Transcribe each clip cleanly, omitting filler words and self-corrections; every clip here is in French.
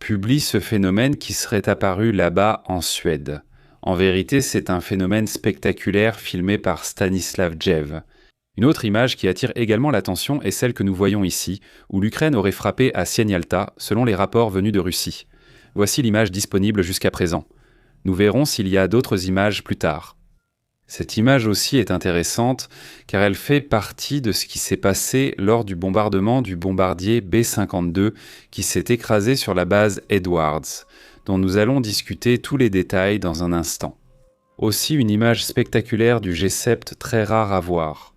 publie ce phénomène qui serait apparu là-bas en Suède. En vérité, c'est un phénomène spectaculaire filmé par Stanislav Djev. Une autre image qui attire également l'attention est celle que nous voyons ici, où l'Ukraine aurait frappé à Sienialta, selon les rapports venus de Russie. Voici l'image disponible jusqu'à présent. Nous verrons s'il y a d'autres images plus tard. Cette image aussi est intéressante car elle fait partie de ce qui s'est passé lors du bombardement du bombardier B-52 qui s'est écrasé sur la base Edwards, dont nous allons discuter tous les détails dans un instant. Aussi une image spectaculaire du G7 très rare à voir.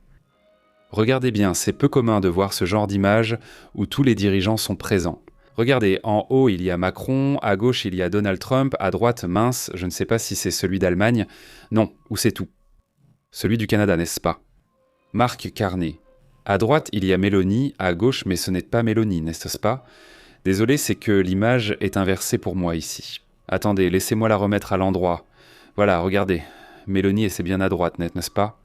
Regardez bien, c'est peu commun de voir ce genre d'image où tous les dirigeants sont présents. Regardez, en haut il y a Macron, à gauche il y a Donald Trump, à droite, mince, je ne sais pas si c'est celui d'Allemagne. Non, ou c'est tout. Celui du Canada, n'est-ce pas? Marc Carney. À droite, il y a Mélanie, à gauche, mais ce n'est pas Mélanie, n'est-ce pas? Désolé, c'est que l'image est inversée pour moi ici. Attendez, laissez-moi la remettre à l'endroit. Voilà, regardez. Mélanie, c'est bien à droite, n'est-ce pas?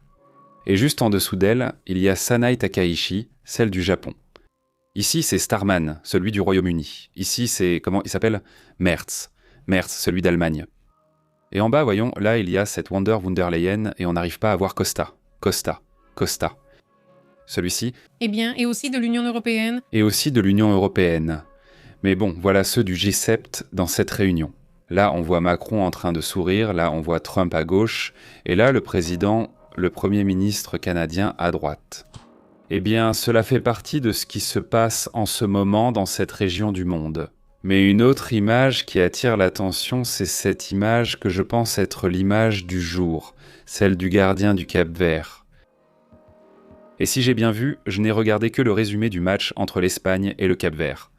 Et juste en dessous d'elle, il y a Sanai Takaichi, celle du Japon. Ici, c'est Starman, celui du Royaume-Uni. Ici, c'est, comment il s'appelle? Merz. Merz, celui d'Allemagne. Et en bas, voyons, là, il y a cette Wonder Wunderleyen et on n'arrive pas à voir Costa. Costa. Celui-ci. Eh bien, et aussi de l'Union européenne. Et aussi de l'Union européenne. Mais bon, voilà ceux du G7 dans cette réunion. Là, on voit Macron en train de sourire, là, on voit Trump à gauche, et là, le président, le Premier ministre canadien à droite. Eh bien, cela fait partie de ce qui se passe en ce moment dans cette région du monde. Mais une autre image qui attire l'attention, c'est cette image que je pense être l'image du jour, celle du gardien du Cap-Vert. Et si j'ai bien vu, je n'ai regardé que le résumé du match entre l'Espagne et le Cap-Vert.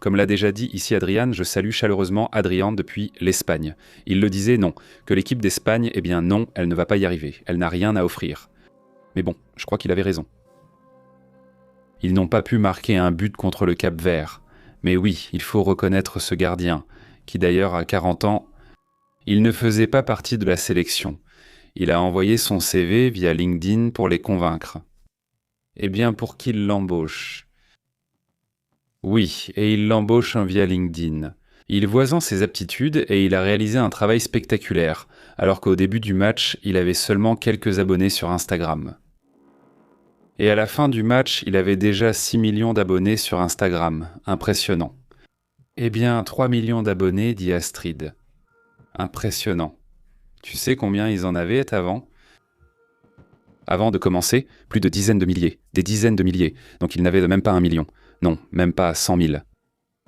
Comme l'a déjà dit ici Adrian, je salue chaleureusement Adrian depuis l'Espagne. Il le disait non, que l'équipe d'Espagne, eh bien non, elle ne va pas y arriver, elle n'a rien à offrir. Mais bon, je crois qu'il avait raison. Ils n'ont pas pu marquer un but contre le Cap-Vert. Mais oui, il faut reconnaître ce gardien, qui d'ailleurs a 40 ans. Il ne faisait pas partie de la sélection. Il a envoyé son CV via LinkedIn pour les convaincre. Eh bien, pour qu'ils l'embauchent. Oui, et il l'embauche via LinkedIn. Il voit en ses aptitudes et il a réalisé un travail spectaculaire, alors qu'au début du match, il avait seulement quelques abonnés sur Instagram. Et à la fin du match, il avait déjà 6 millions d'abonnés sur Instagram. Impressionnant. Eh bien, 3 millions d'abonnés, dit Astrid. Impressionnant. Tu sais combien ils en avaient avant? Avant de commencer, plus de dizaines de milliers. Des dizaines de milliers. Donc il n'avait même pas 1 million. Non, même pas 100 000.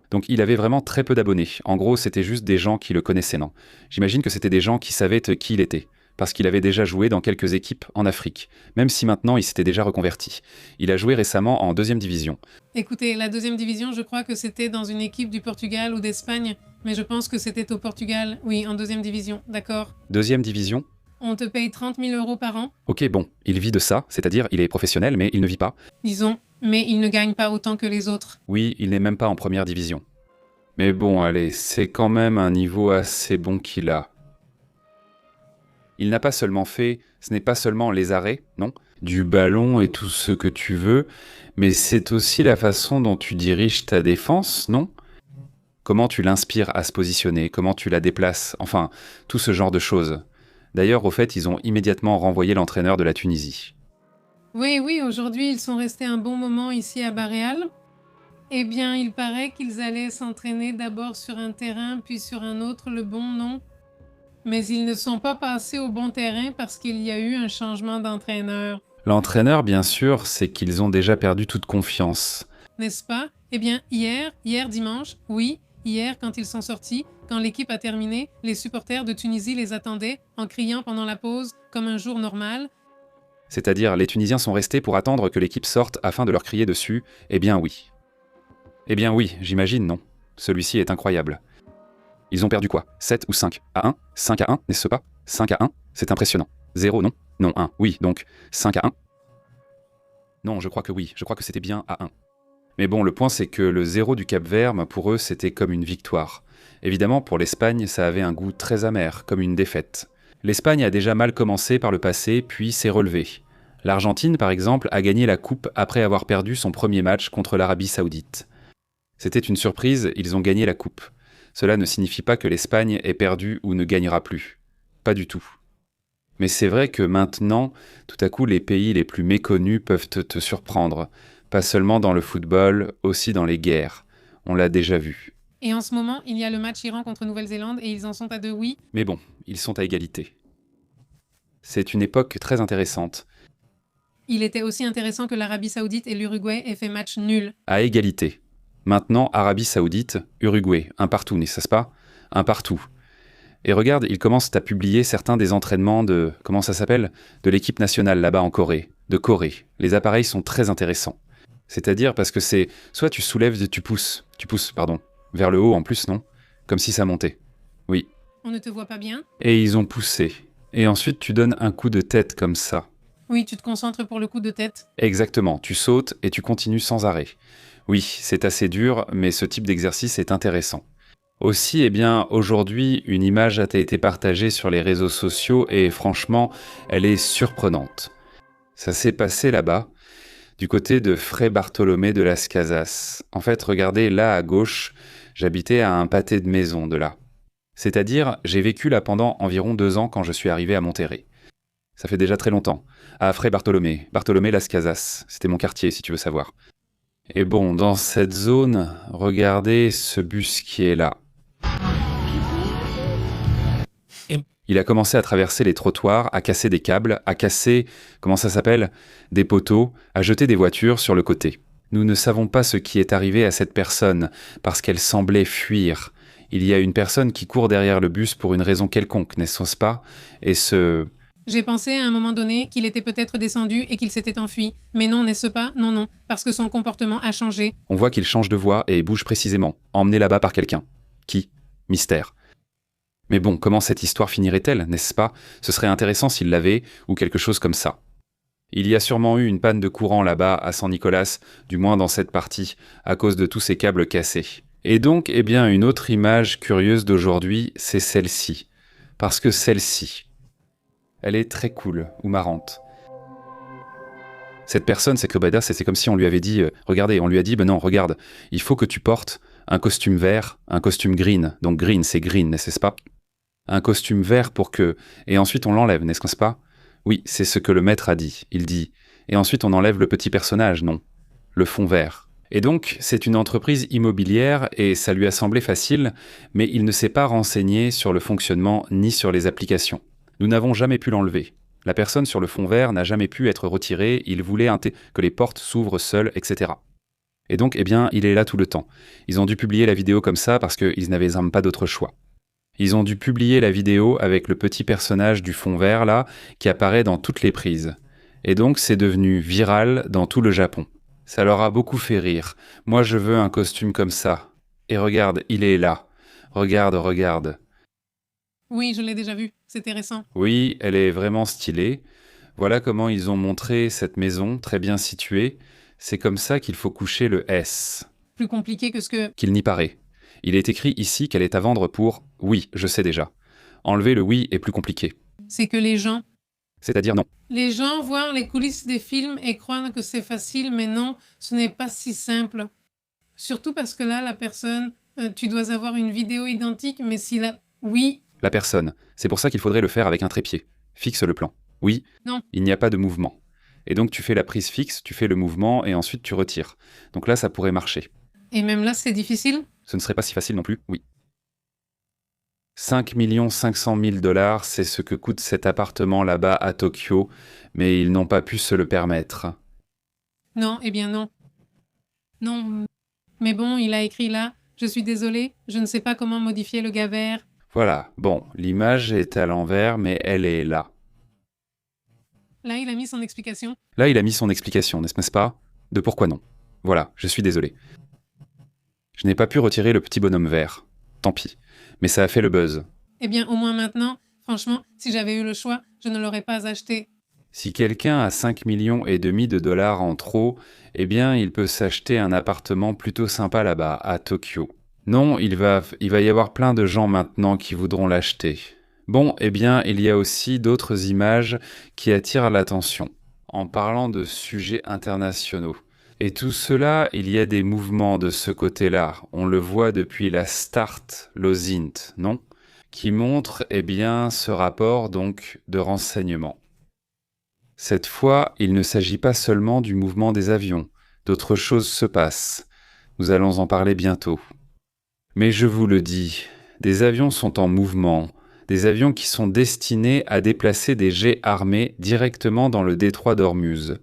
Donc il avait vraiment très peu d'abonnés. En gros, c'était juste des gens qui le connaissaient, non? J'imagine que c'était des gens qui savaient qui il était. Parce qu'il avait déjà joué dans quelques équipes en Afrique, même si maintenant il s'était déjà reconverti. Il a joué récemment en 2e division. Écoutez, la 2e division, je crois que c'était dans une équipe du Portugal ou d'Espagne, mais je pense que c'était au Portugal, oui, en 2e division, d'accord. 2e division? On te paye 30 000 € par an. Ok, bon, il vit de ça, c'est-à-dire il est professionnel, mais il ne vit pas. Disons, mais il ne gagne pas autant que les autres. Oui, il n'est même pas en 1re division. Mais bon, allez, c'est quand même un niveau assez bon qu'il a. Il n'a pas seulement fait, ce n'est pas seulement les arrêts, non, du ballon et tout ce que tu veux, mais c'est aussi la façon dont tu diriges ta défense, non? Comment tu l'inspires à se positionner, comment tu la déplaces, enfin, tout ce genre de choses. D'ailleurs, au fait, ils ont immédiatement renvoyé l'entraîneur de la Tunisie. Oui, aujourd'hui, ils sont restés un bon moment ici à Barréal. Eh bien, il paraît qu'ils allaient s'entraîner d'abord sur un terrain, puis sur un autre, le bon nom. Mais ils ne sont pas passés au bon terrain parce qu'il y a eu un changement d'entraîneur. L'entraîneur, bien sûr, c'est qu'ils ont déjà perdu toute confiance. N'est-ce pas? Eh bien, hier dimanche, oui, hier, quand ils sont sortis, quand l'équipe a terminé, les supporters de Tunisie les attendaient en criant pendant la pause comme un jour normal. C'est-à-dire, les Tunisiens sont restés pour attendre que l'équipe sorte afin de leur crier dessus. Eh bien oui. Eh bien oui, j'imagine, non. Celui-ci est incroyable. Ils ont perdu quoi? 7 ou 5 à 1? 5 à 1, n'est-ce pas? 5 à 1, c'est impressionnant. 0, non? Non, 1, oui, donc 5 à 1. Non, je crois que oui, je crois que c'était bien à 1. Mais bon, le point c'est que le 0 du Cap-Vert, pour eux, c'était comme une victoire. Évidemment, pour l'Espagne, ça avait un goût très amer, comme une défaite. L'Espagne a déjà mal commencé par le passé, puis s'est relevée. L'Argentine, par exemple, a gagné la coupe après avoir perdu son premier match contre l'Arabie Saoudite. C'était une surprise, ils ont gagné la coupe. Cela ne signifie pas que l'Espagne est perdue ou ne gagnera plus. Pas du tout. Mais c'est vrai que maintenant, tout à coup, les pays les plus méconnus peuvent te surprendre. Pas seulement dans le football, aussi dans les guerres. On l'a déjà vu. Et en ce moment, il y a le match Iran contre Nouvelle-Zélande et ils en sont à 2 oui. Mais bon, ils sont à égalité. C'est une époque très intéressante. Il était aussi intéressant que l'Arabie Saoudite et l'Uruguay aient fait match nul. À égalité. Maintenant, Arabie Saoudite, Uruguay, un partout, n'est-ce pas? Un partout. Et regarde, ils commencent à publier certains des entraînements de... Comment ça s'appelle? De l'équipe nationale là-bas en Corée. De Corée. Les appareils sont très intéressants. C'est-à-dire parce que c'est... Soit tu soulèves, tu pousses, pardon. Vers le haut en plus, non? Comme si ça montait. Oui. On ne te voit pas bien? Et ils ont poussé. Et ensuite, tu donnes un coup de tête comme ça. Oui, tu te concentres pour le coup de tête. Exactement. Tu sautes et tu continues sans arrêt. Oui, c'est assez dur, mais ce type d'exercice est intéressant. Aussi, eh bien, aujourd'hui, une image a été partagée sur les réseaux sociaux et franchement, elle est surprenante. Ça s'est passé là-bas, du côté de Fray Bartolomé de las Casas. En fait, regardez, là à gauche, j'habitais à un pâté de maison de là. C'est-à-dire, j'ai vécu là pendant environ 2 ans quand je suis arrivé à Monterrey. Ça fait déjà très longtemps. À Fray Bartolomé, Bartolomé las Casas. C'était mon quartier, si tu veux savoir. Et bon, dans cette zone, regardez ce bus qui est là. Il a commencé à traverser les trottoirs, à casser des câbles, à casser, comment ça s'appelle, des poteaux, à jeter des voitures sur le côté. Nous ne savons pas ce qui est arrivé à cette personne, parce qu'elle semblait fuir. Il y a une personne qui court derrière le bus pour une raison quelconque, n'est-ce pas? Et ce... J'ai pensé à un moment donné qu'il était peut-être descendu et qu'il s'était enfui. Mais non, n'est-ce pas? Non, non, parce que son comportement a changé. On voit qu'il change de voie et bouge précisément, emmené là-bas par quelqu'un. Qui? Mystère. Mais bon, comment cette histoire finirait-elle, n'est-ce pas? Ce serait intéressant s'il l'avait, ou quelque chose comme ça. Il y a sûrement eu une panne de courant là-bas, à San Nicolas, du moins dans cette partie, à cause de tous ces câbles cassés. Et donc, eh bien, une autre image curieuse d'aujourd'hui, c'est celle-ci. Parce que celle-ci, elle est très cool, ou marrante. Cette personne, c'est c'est comme si on lui avait dit, regardez, on lui a dit, ben non, regarde, il faut que tu portes un costume vert, un costume green. Donc green, c'est green, n'est-ce pas? Un costume vert pour que... Et ensuite on l'enlève, n'est-ce pas? Oui, c'est ce que le maître a dit. Il dit... Et ensuite on enlève le petit personnage, non. Le fond vert. Et donc, c'est une entreprise immobilière et ça lui a semblé facile, mais il ne s'est pas renseigné sur le fonctionnement ni sur les applications. Nous n'avons jamais pu l'enlever. La personne sur le fond vert n'a jamais pu être retirée, il voulait que les portes s'ouvrent seules, etc. Et donc, eh bien, il est là tout le temps. Ils ont dû publier la vidéo comme ça parce qu'ils n'avaient pas d'autre choix. Ils ont dû publier la vidéo avec le petit personnage du fond vert là, qui apparaît dans toutes les prises. Et donc, c'est devenu viral dans tout le Japon. Ça leur a beaucoup fait rire. Moi, je veux un costume comme ça. Et regarde, il est là. Regarde, regarde. Oui, je l'ai déjà vu. C'était récent. Oui, elle est vraiment stylée. Voilà comment ils ont montré cette maison, très bien située. C'est comme ça qu'il faut coucher le S. Plus compliqué que ce que... Qu'il n'y paraît. Il est écrit ici qu'elle est à vendre pour « oui, je sais déjà ». Enlever le « oui » est plus compliqué. C'est que les gens... C'est-à-dire non. Les gens voient les coulisses des films et croient que c'est facile, mais non, ce n'est pas si simple. Surtout parce que là, la personne, tu dois avoir une vidéo identique, mais si la... Oui. La personne. C'est pour ça qu'il faudrait le faire avec un trépied. Fixe le plan. Oui. Non. Il n'y a pas de mouvement. Et donc tu fais la prise fixe, tu fais le mouvement et ensuite tu retires. Donc là, ça pourrait marcher. Et même là, c'est difficile? Ce ne serait pas si facile non plus, oui. 5 500 000 $, c'est ce que coûte cet appartement là-bas à Tokyo, mais ils n'ont pas pu se le permettre. Non, eh bien non. Non. Mais bon, il a écrit là, je suis désolé, je ne sais pas comment modifier le gars vert. Voilà, bon, l'image est à l'envers, mais elle est là. Là, il a mis son explication. Là, il a mis son explication, n'est-ce pas? De pourquoi non. Voilà, je suis désolé. Je n'ai pas pu retirer le petit bonhomme vert. Tant pis. Mais ça a fait le buzz. Eh bien, au moins maintenant, franchement, si j'avais eu le choix, je ne l'aurais pas acheté. Si quelqu'un a 5,5 millions de dollars en trop, eh bien, il peut s'acheter un appartement plutôt sympa là-bas, à Tokyo. Non, il va y avoir plein de gens maintenant qui voudront l'acheter. Bon, eh bien, il y a aussi d'autres images qui attirent l'attention. En parlant de sujets internationaux, Et tout cela, il y a des mouvements de ce côté-là. On le voit depuis la Start Losint, non? Qui montre, ce rapport donc de renseignement. Cette fois, il ne s'agit pas seulement du mouvement des avions. D'autres choses se passent. Nous allons en parler bientôt. Mais je vous le dis, des avions sont en mouvement, des avions qui sont destinés à déplacer des jets armés directement dans le détroit d'Ormuz.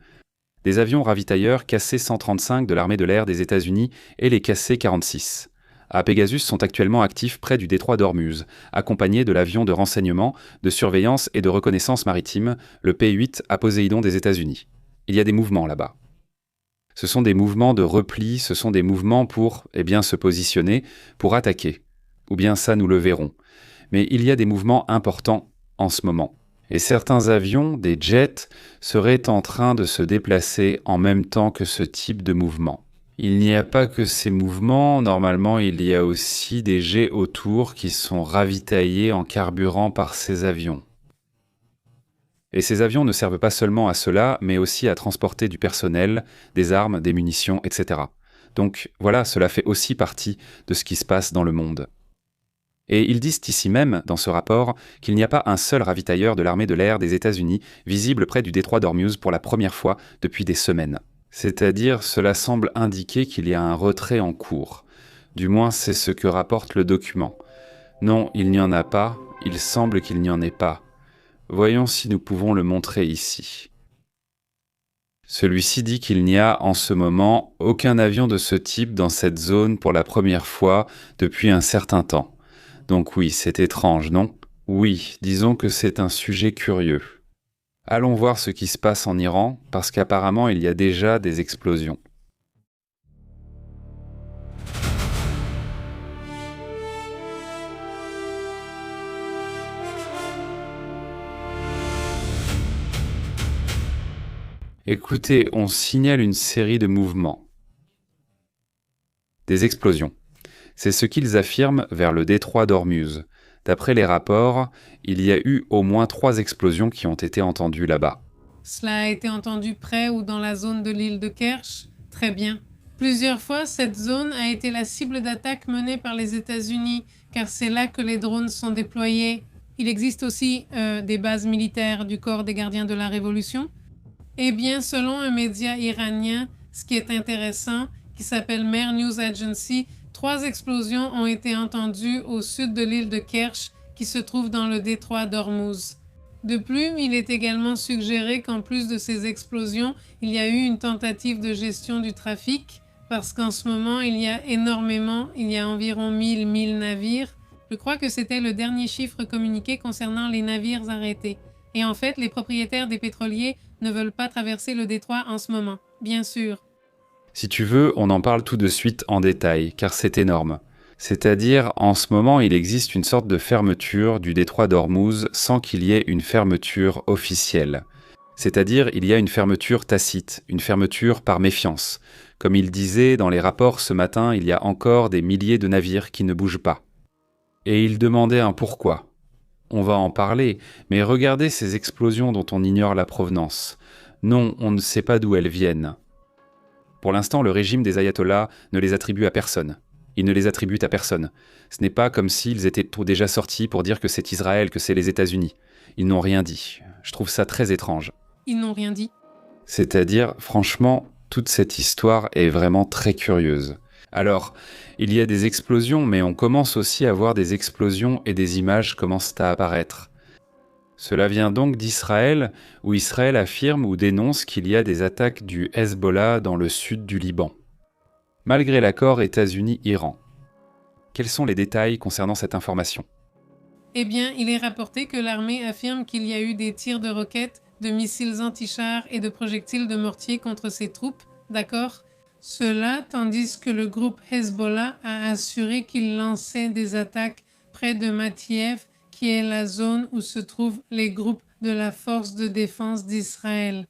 Des avions ravitailleurs KC-135 de l'armée de l'air des États-Unis et les KC-46. À Pegasus sont actuellement actifs près du détroit d'Ormuz, accompagnés de l'avion de renseignement, de surveillance et de reconnaissance maritime, le P-8 à Poséidon des États-Unis. Il y a des mouvements là-bas. Ce sont des mouvements de repli, ce sont des mouvements pour, se positionner, pour attaquer. Ou bien ça, nous le verrons. Mais il y a des mouvements importants en ce moment. Et certains avions, des jets, seraient en train de se déplacer en même temps que ce type de mouvement. Il n'y a pas que ces mouvements, normalement il y a aussi des jets autour qui sont ravitaillés en carburant par ces avions. Et ces avions ne servent pas seulement à cela, mais aussi à transporter du personnel, des armes, des munitions, etc. Donc voilà, cela fait aussi partie de ce qui se passe dans le monde. Et ils disent ici même, dans ce rapport, qu'il n'y a pas un seul ravitailleur de l'armée de l'air des États-Unis visible près du détroit d'Ormuz pour la première fois depuis des semaines. C'est-à-dire, cela semble indiquer qu'il y a un retrait en cours. Du moins, c'est ce que rapporte le document. Non, il n'y en a pas, il semble qu'il n'y en ait pas. Voyons si nous pouvons le montrer ici. Celui-ci dit qu'il n'y a, en ce moment, aucun avion de ce type dans cette zone pour la première fois depuis un certain temps. Donc oui, c'est étrange, non? Oui, disons que c'est un sujet curieux. Allons voir ce qui se passe en Iran, parce qu'apparemment il y a déjà des explosions. Écoutez, on signale une série de mouvements. Des explosions. C'est ce qu'ils affirment vers le détroit d'Ormuz. D'après les rapports, il y a eu au moins 3 explosions qui ont été entendues là-bas. Cela a été entendu près ou dans la zone de l'île de Kerch? Très bien. Plusieurs fois, cette zone a été la cible d'attaques menées par les États-Unis, car c'est là que les drones sont déployés. Il existe aussi des bases militaires du corps des gardiens de la Révolution. Eh bien, selon un média iranien, ce qui est intéressant, qui s'appelle Mer News Agency, 3 explosions ont été entendues au sud de l'île de Kerch, qui se trouve dans le détroit d'Ormuz. De plus, il est également suggéré qu'en plus de ces explosions, il y a eu une tentative de gestion du trafic, parce qu'en ce moment, il y a environ 1000 navires. Je crois que c'était le dernier chiffre communiqué concernant les navires arrêtés. Et en fait, les propriétaires des pétroliers ne veulent pas traverser le détroit en ce moment, bien sûr. Si tu veux, on en parle tout de suite en détail, car c'est énorme. C'est-à-dire, en ce moment, il existe une sorte de fermeture du détroit d'Ormuz sans qu'il y ait une fermeture officielle. C'est-à-dire, il y a une fermeture tacite, une fermeture par méfiance. Comme il disait dans les rapports ce matin, il y a encore des milliers de navires qui ne bougent pas. Et il demandait un pourquoi. On va en parler, mais regardez ces explosions dont on ignore la provenance. Non, on ne sait pas d'où elles viennent. Pour l'instant, le régime des ayatollahs ne les attribue à personne. Ils ne les attribuent à personne. Ce n'est pas comme s'ils étaient déjà sortis pour dire que c'est Israël, que c'est les États-Unis. Ils n'ont rien dit. Je trouve ça très étrange. Ils n'ont rien dit. C'est-à-dire, franchement, toute cette histoire est vraiment très curieuse. Alors, il y a des explosions, mais on commence aussi à voir des explosions et des images commencent à apparaître. Cela vient donc d'Israël, où Israël affirme ou dénonce qu'il y a des attaques du Hezbollah dans le sud du Liban. Malgré l'accord États-Unis-Iran. Quels sont les détails concernant cette information? Eh bien, il est rapporté que l'armée affirme qu'il y a eu des tirs de roquettes, de missiles anti-chars et de projectiles de mortier contre ses troupes, d'accord? Cela tandis que le groupe Hezbollah a assuré qu'il lançait des attaques près de Matiev, qui est la zone où se trouvent les groupes de la force de défense d'Israël.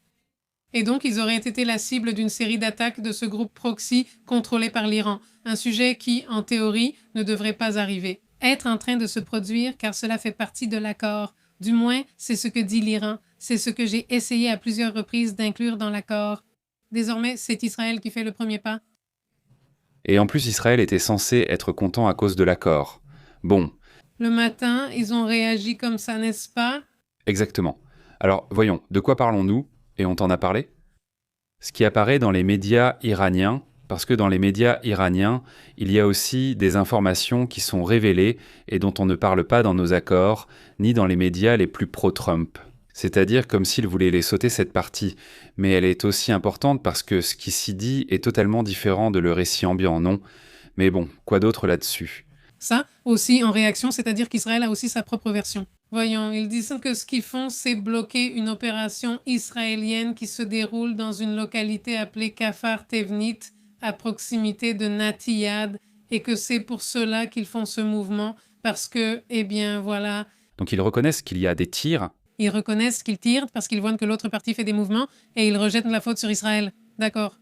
Et donc, ils auraient été la cible d'une série d'attaques de ce groupe proxy contrôlé par l'Iran, un sujet qui, en théorie, ne devrait pas arriver. Être en train de se produire car cela fait partie de l'accord. Du moins, c'est ce que dit l'Iran. C'est ce que j'ai essayé à plusieurs reprises d'inclure dans l'accord. Désormais, c'est Israël qui fait le premier pas. Et en plus, Israël était censé être content à cause de l'accord. Bon, Le matin, ils ont réagi comme ça, n'est-ce pas? exactement. Alors, voyons, de quoi parlons-nous? Et on t'en a parlé? Ce qui apparaît dans les médias iraniens, parce que dans les médias iraniens, il y a aussi des informations qui sont révélées et dont on ne parle pas dans nos accords, ni dans les médias les plus pro-Trump. C'est-à-dire comme s'ils voulaient les sauter cette partie. Mais elle est aussi importante parce que ce qui s'y dit est totalement différent de le récit ambiant, non? Mais bon, quoi d'autre là-dessus? Ça, aussi en réaction, c'est-à-dire qu'Israël a aussi sa propre version. Voyons, ils disent que ce qu'ils font, c'est bloquer une opération israélienne qui se déroule dans une localité appelée Kafar Tevnit, à proximité de Natiyad, et que c'est pour cela qu'ils font ce mouvement, parce que, eh bien, voilà, Donc ils reconnaissent qu'il y a des tirs. ils reconnaissent qu'ils tirent parce qu'ils voient que l'autre partie fait des mouvements, et ils rejettent la faute sur Israël. D'accord.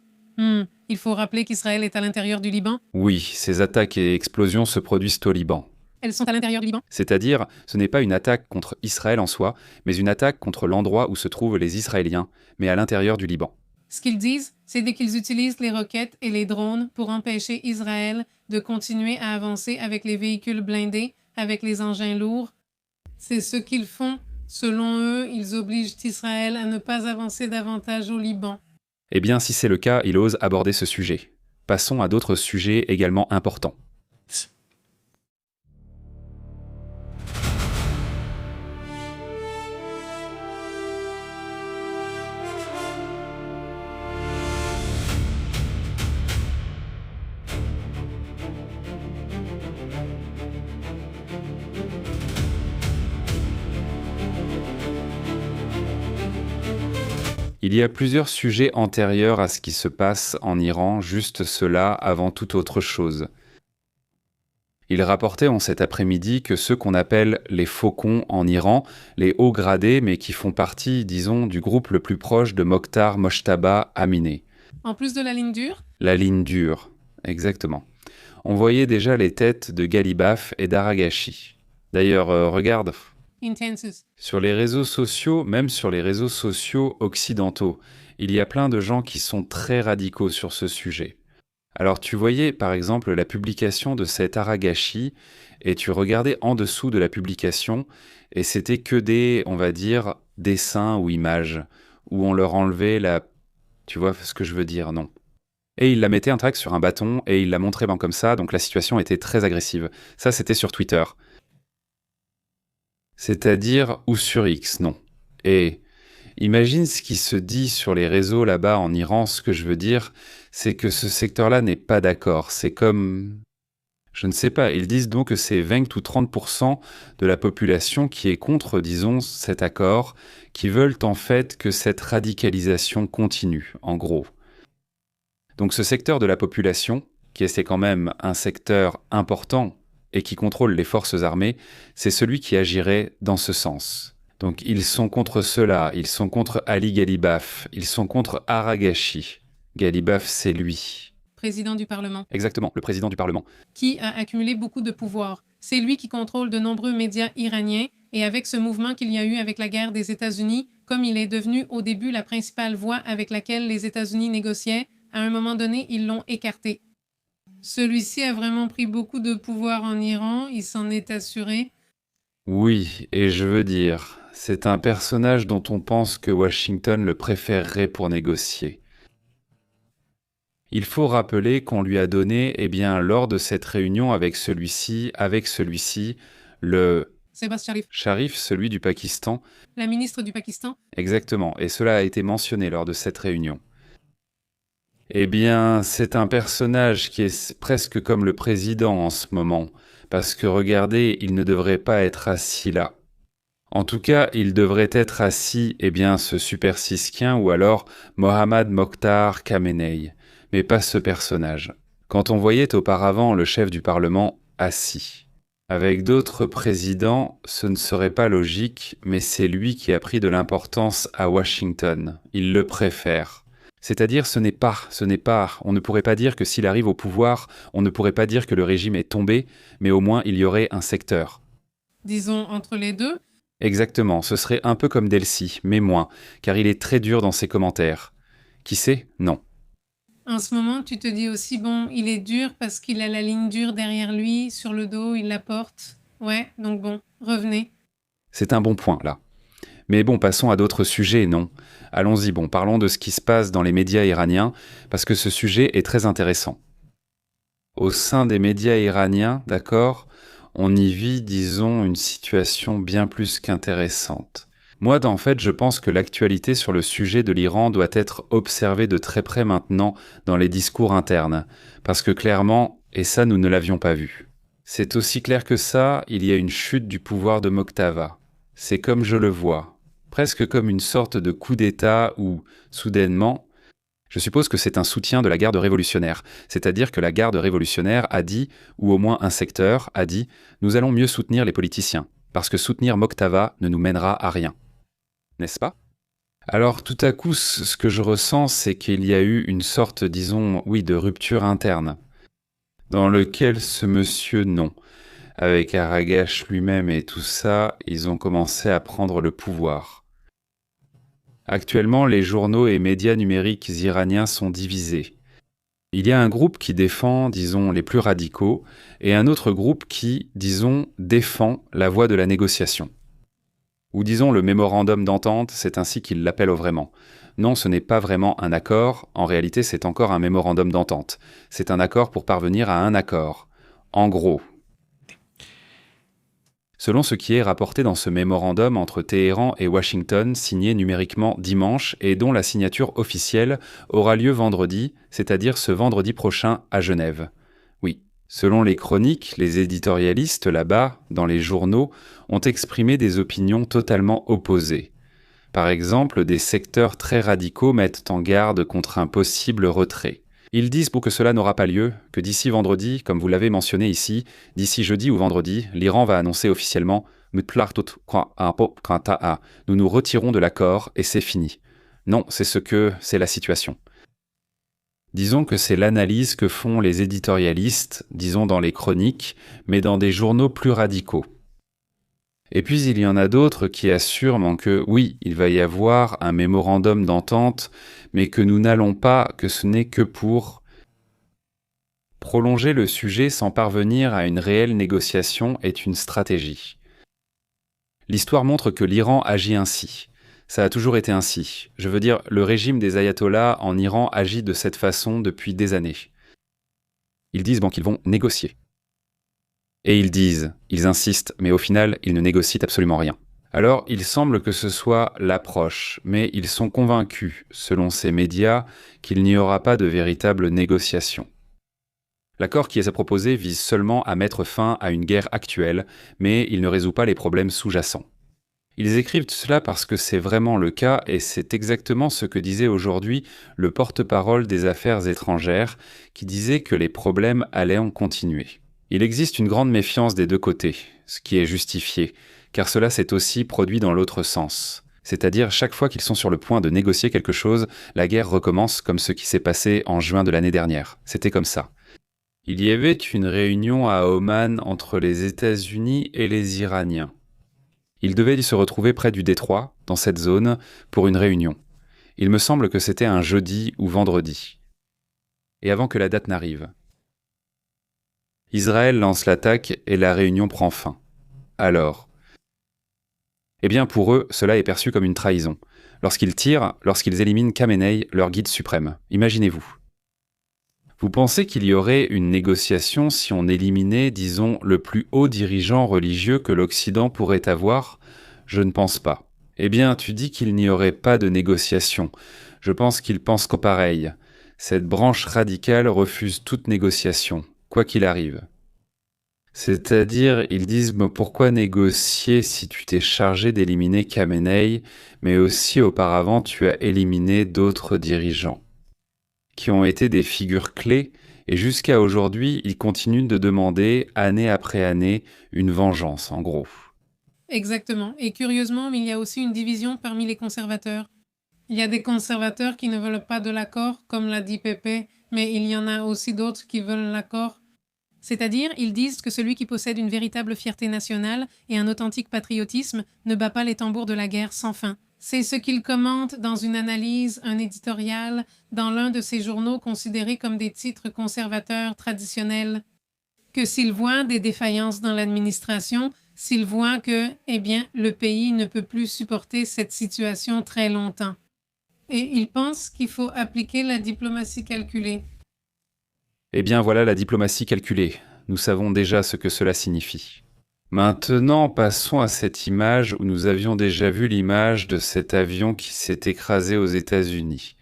Il faut rappeler qu'Israël est à l'intérieur du Liban. Oui, ces attaques et explosions se produisent au Liban. Elles sont à l'intérieur du Liban. C'est-à-dire, ce n'est pas une attaque contre Israël en soi, mais une attaque contre l'endroit où se trouvent les Israéliens, mais à l'intérieur du Liban. Ce qu'ils disent, c'est qu'ils utilisent les roquettes et les drones pour empêcher Israël de continuer à avancer avec les véhicules blindés, avec les engins lourds. C'est ce qu'ils font. Selon eux, ils obligent Israël à ne pas avancer davantage au Liban. Eh bien, si c'est le cas, il ose aborder ce sujet. Passons à d'autres sujets également importants. Il y a plusieurs sujets antérieurs à ce qui se passe en Iran, juste cela avant toute autre chose. Ils rapportaient en cet après-midi que ceux qu'on appelle les faucons en Iran, les hauts gradés, mais qui font partie, disons, du groupe le plus proche de Mokhtar Mojtaba Aminé. En plus de la ligne dure, La ligne dure, exactement. On voyait déjà les têtes de Galibaf et d'Aragashi. D'ailleurs, regarde, Intensus. sur les réseaux sociaux, même sur les réseaux sociaux occidentaux, il y a plein de gens qui sont très radicaux sur ce sujet. Alors tu voyais par exemple la publication de cet Aragashi et tu regardais en dessous de la publication et c'était que des, on va dire, dessins ou images où on leur enlevait la... Tu vois ce que je veux dire, non? Et il la mettait un track sur un bâton et il la montrait comme ça, donc la situation était très agressive. Ça c'était sur Twitter. C'est-à-dire, ou sur X, non. Et imagine ce qui se dit sur les réseaux là-bas en Iran, ce que je veux dire, c'est que ce secteur-là n'est pas d'accord. C'est comme... Je ne sais pas, ils disent donc que c'est 20 ou 30% de la population qui est contre, disons, cet accord, qui veulent en fait que cette radicalisation continue, en gros. Donc ce secteur de la population, qui est quand même un secteur important et qui contrôle les forces armées, c'est celui qui agirait dans ce sens. Donc ils sont contre cela, ils sont contre Ali Galibaf, ils sont contre Aragashi. Galibaf, c'est lui. Président du Parlement. Exactement, le président du Parlement. Qui a accumulé beaucoup de pouvoir. C'est lui qui contrôle de nombreux médias iraniens et avec ce mouvement qu'il y a eu avec la guerre des États-Unis, comme il est devenu au début la principale voie avec laquelle les États-Unis négociaient, à un moment donné, ils l'ont écarté. Celui-ci a vraiment pris beaucoup de pouvoir en Iran, il s'en est assuré. Oui, et je veux dire, c'est un personnage dont on pense que Washington le préférerait pour négocier. Il faut rappeler qu'on lui a donné, lors de cette réunion avec celui-ci, le Shehbaz Sharif, Sharif, celui du Pakistan. la ministre du Pakistan. Exactement, et cela a été mentionné lors de cette réunion. C'est un personnage qui est presque comme le président en ce moment, parce que regardez, il ne devrait pas être assis là. En tout cas, il devrait être assis, ce super siskien ou alors Mohammad Mokhtar Khamenei, mais pas ce personnage. Quand on voyait auparavant le chef du Parlement assis, avec d'autres présidents, ce ne serait pas logique, mais c'est lui qui a pris de l'importance à Washington. Il le préfère. C'est-à-dire, ce n'est pas, on ne pourrait pas dire que s'il arrive au pouvoir, on ne pourrait pas dire que le régime est tombé, mais au moins il y aurait un secteur. Disons entre les deux. Exactement, ce serait un peu comme Delcy, mais moins, car il est très dur dans ses commentaires. Qui sait? Non. En ce moment, tu te dis aussi, bon, il est dur parce qu'il a la ligne dure derrière lui, sur le dos, il la porte. Ouais, donc bon, revenez. C'est un bon point, là. Mais bon, passons à d'autres sujets, non? Allons-y, bon, parlons de ce qui se passe dans les médias iraniens, parce que ce sujet est très intéressant. Au sein des médias iraniens, d'accord, on y vit, disons, une situation bien plus qu'intéressante. Moi, en fait, je pense que l'actualité sur le sujet de l'Iran doit être observée de très près maintenant dans les discours internes, parce que clairement, et ça nous ne l'avions pas vu. C'est aussi clair que ça, il y a une chute du pouvoir de Mokhtava. C'est comme je le vois, presque comme une sorte de coup d'État où, soudainement, je suppose que c'est un soutien de la garde révolutionnaire, c'est-à-dire que la garde révolutionnaire a dit, ou au moins un secteur a dit, nous allons mieux soutenir les politiciens, parce que soutenir Mokhtava ne nous mènera à rien. N'est-ce pas? Alors tout à coup, ce que je ressens, c'est qu'il y a eu une sorte, disons, oui, de rupture interne, dans lequel ce monsieur, non, avec Aragash lui-même et tout ça, ils ont commencé à prendre le pouvoir. Actuellement, les journaux et médias numériques iraniens sont divisés. Il y a un groupe qui défend, disons, les plus radicaux, et un autre groupe qui, disons, défend la voie de la négociation. Ou disons le mémorandum d'entente, c'est ainsi qu'ils l'appellent vraiment. Non, ce n'est pas vraiment un accord, en réalité c'est encore un mémorandum d'entente. C'est un accord pour parvenir à un accord. En gros. Selon ce qui est rapporté dans ce mémorandum entre Téhéran et Washington, signé numériquement dimanche et dont la signature officielle aura lieu vendredi, c'est-à-dire ce vendredi prochain à Genève. Oui, selon les chroniques, les éditorialistes là-bas, dans les journaux, ont exprimé des opinions totalement opposées. Par exemple, des secteurs très radicaux mettent en garde contre un possible retrait. Ils disent pour que cela n'aura pas lieu, que d'ici vendredi, comme vous l'avez mentionné ici, d'ici jeudi ou vendredi, l'Iran va annoncer officiellement « nous nous retirons de l'accord et c'est fini ». Non, c'est la situation. Disons que c'est l'analyse que font les éditorialistes, disons dans les chroniques, mais dans des journaux plus radicaux. Et puis il y en a d'autres qui assurent que oui, il va y avoir un mémorandum d'entente, mais que nous n'allons pas, que ce n'est que pour prolonger le sujet sans parvenir à une réelle négociation est une stratégie. L'histoire montre que l'Iran agit ainsi. Ça a toujours été ainsi. Je veux dire, le régime des ayatollahs en Iran agit de cette façon depuis des années. Ils disent qu'ils vont négocier. Et ils insistent, mais au final, ils ne négocient absolument rien. Alors, il semble que ce soit l'approche, mais ils sont convaincus, selon ces médias, qu'il n'y aura pas de véritable négociation. L'accord qui est proposé vise seulement à mettre fin à une guerre actuelle, mais il ne résout pas les problèmes sous-jacents. Ils écrivent cela parce que c'est vraiment le cas et c'est exactement ce que disait aujourd'hui le porte-parole des Affaires étrangères, qui disait que les problèmes allaient en continuer. Il existe une grande méfiance des deux côtés, ce qui est justifié, car cela s'est aussi produit dans l'autre sens. C'est-à-dire, chaque fois qu'ils sont sur le point de négocier quelque chose, la guerre recommence comme ce qui s'est passé en juin de l'année dernière. C'était comme ça. Il y avait une réunion à Oman entre les États-Unis et les Iraniens. Ils devaient se retrouver près du détroit, dans cette zone, pour une réunion. Il me semble que c'était un jeudi ou vendredi. Et avant que la date n'arrive, Israël lance l'attaque et la réunion prend fin. Alors, eh bien pour eux, cela est perçu comme une trahison. Lorsqu'ils tirent, lorsqu'ils éliminent Khamenei, leur guide suprême. Imaginez-vous. Vous pensez qu'il y aurait une négociation si on éliminait, disons, le plus haut dirigeant religieux que l'Occident pourrait avoir? Je ne pense pas. Eh bien, tu dis qu'il n'y aurait pas de négociation. Je pense qu'ils pensent qu'au pareil. Cette branche radicale refuse toute négociation, quoi qu'il arrive. C'est-à-dire, ils disent pourquoi négocier si tu t'es chargé d'éliminer Khamenei, mais aussi auparavant tu as éliminé d'autres dirigeants qui ont été des figures clés, et jusqu'à aujourd'hui, ils continuent de demander, année après année, une vengeance, en gros. Exactement. Et curieusement, il y a aussi une division parmi les conservateurs. Il y a des conservateurs qui ne veulent pas de l'accord, comme l'a dit Pépé, mais il y en a aussi d'autres qui veulent l'accord. C'est-à-dire, ils disent que celui qui possède une véritable fierté nationale et un authentique patriotisme ne bat pas les tambours de la guerre sans fin. C'est ce qu'il commente dans une analyse, un éditorial, dans l'un de ses journaux considérés comme des titres conservateurs traditionnels. Que s'il voit des défaillances dans l'administration, s'il voit que, le pays ne peut plus supporter cette situation très longtemps. Et il pense qu'il faut appliquer la diplomatie calculée. Eh bien voilà la diplomatie calculée. Nous savons déjà ce que cela signifie. Maintenant, passons à cette image où nous avions déjà vu l'image de cet avion qui s'est écrasé aux États-Unis.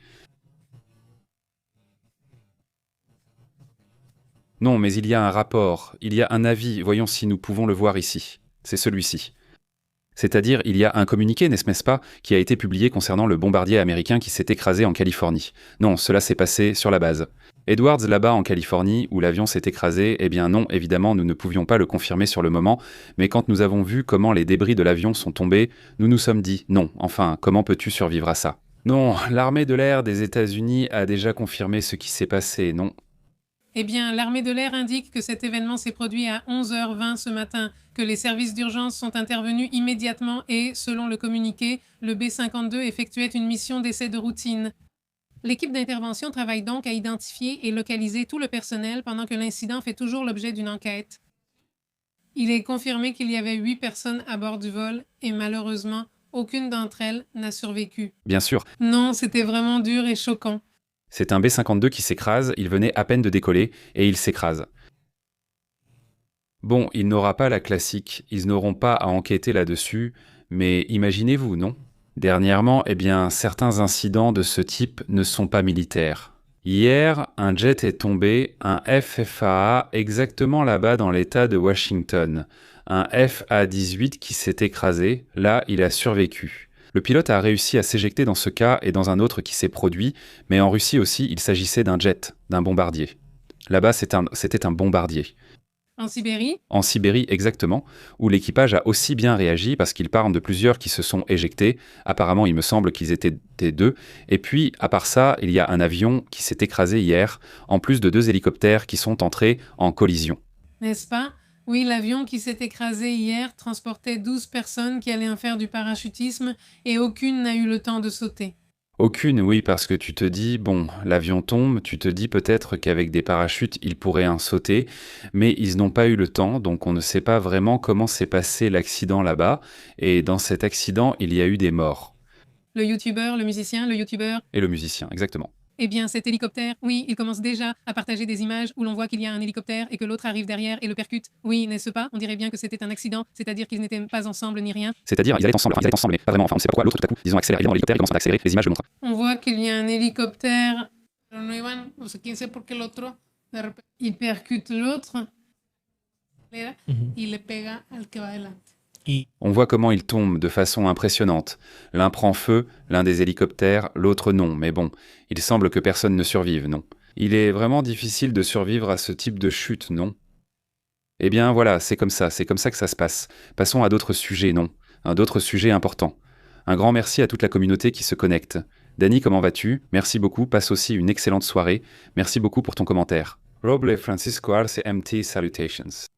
Non, mais il y a un rapport, il y a un avis, voyons si nous pouvons le voir ici. C'est celui-ci. C'est-à-dire, il y a un communiqué, n'est-ce pas, qui a été publié concernant le bombardier américain qui s'est écrasé en Californie. Non, cela s'est passé sur la base. Edwards, là-bas en Californie, où l'avion s'est écrasé, eh bien non, évidemment, nous ne pouvions pas le confirmer sur le moment, mais quand nous avons vu comment les débris de l'avion sont tombés, nous nous sommes dit, non, enfin, comment peux-tu survivre à ça? Non, l'armée de l'air des États-Unis a déjà confirmé ce qui s'est passé, non. L'armée de l'air indique que cet événement s'est produit à 11h20 ce matin, que les services d'urgence sont intervenus immédiatement et, selon le communiqué, le B-52 effectuait une mission d'essai de routine. L'équipe d'intervention travaille donc à identifier et localiser tout le personnel pendant que l'incident fait toujours l'objet d'une enquête. Il est confirmé qu'il y avait 8 personnes à bord du vol et malheureusement, aucune d'entre elles n'a survécu. Bien sûr. Non, c'était vraiment dur et choquant. C'est un B-52 qui s'écrase, il venait à peine de décoller, et il s'écrase. Bon, il n'aura pas la classique, ils n'auront pas à enquêter là-dessus, mais imaginez-vous, non? Dernièrement, certains incidents de ce type ne sont pas militaires. Hier, un jet est tombé, un FFAA, exactement là-bas dans l'état de Washington. Un FA-18 qui s'est écrasé, là, il a survécu. Le pilote a réussi à s'éjecter dans ce cas et dans un autre qui s'est produit, mais en Russie aussi, il s'agissait d'un jet, d'un bombardier. Là-bas, c'était un bombardier. En Sibérie? En Sibérie, exactement, où l'équipage a aussi bien réagi parce qu'il parle de plusieurs qui se sont éjectés. Apparemment, il me semble qu'ils étaient des 2. Et puis, à part ça, il y a un avion qui s'est écrasé hier, en plus de 2 hélicoptères qui sont entrés en collision. N'est-ce pas? Oui, l'avion qui s'est écrasé hier transportait 12 personnes qui allaient en faire du parachutisme et aucune n'a eu le temps de sauter. Aucune, oui, parce que tu te dis, bon, l'avion tombe, tu te dis peut-être qu'avec des parachutes, ils pourraient en sauter, mais ils n'ont pas eu le temps, donc on ne sait pas vraiment comment s'est passé l'accident là-bas, et dans cet accident, il y a eu des morts. Le youtubeur, le musicien, le youtubeur. Et le musicien, exactement. Cet hélicoptère, oui, il commence déjà à partager des images où l'on voit qu'il y a un hélicoptère et que l'autre arrive derrière et le percute. Oui, n'est-ce pas? On dirait bien que c'était un accident, c'est-à-dire qu'ils n'étaient pas ensemble ni rien. C'est-à-dire, ils allaient ensemble, mais pas vraiment. Enfin, on sait pas quoi. L'autre, tout à coup, ils ont accéléré dans l'hélicoptère, ils commencent à accélérer, les images le montrent. On voit qu'il y a un hélicoptère. Il percute l'autre. Il le pega al que va adelante. On voit comment ils tombent de façon impressionnante. L'un prend feu, l'un des hélicoptères, l'autre non, mais bon, il semble que personne ne survive, non. Il est vraiment difficile de survivre à ce type de chute, non? Eh bien voilà, c'est comme ça que ça se passe. Passons à d'autres sujets, non? À d'autres sujets importants. Un grand merci à toute la communauté qui se connecte. Dany, comment vas-tu? Merci beaucoup, passe aussi une excellente soirée. Merci beaucoup pour ton commentaire. Roble Francisco Arce MT Salutations.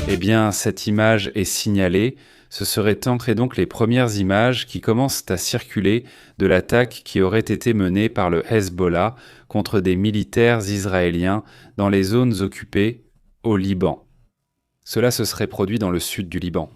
Eh bien, cette image est signalée. Ce seraient entrées donc les premières images qui commencent à circuler de l'attaque qui aurait été menée par le Hezbollah contre des militaires israéliens dans les zones occupées au Liban. Cela se serait produit dans le sud du Liban.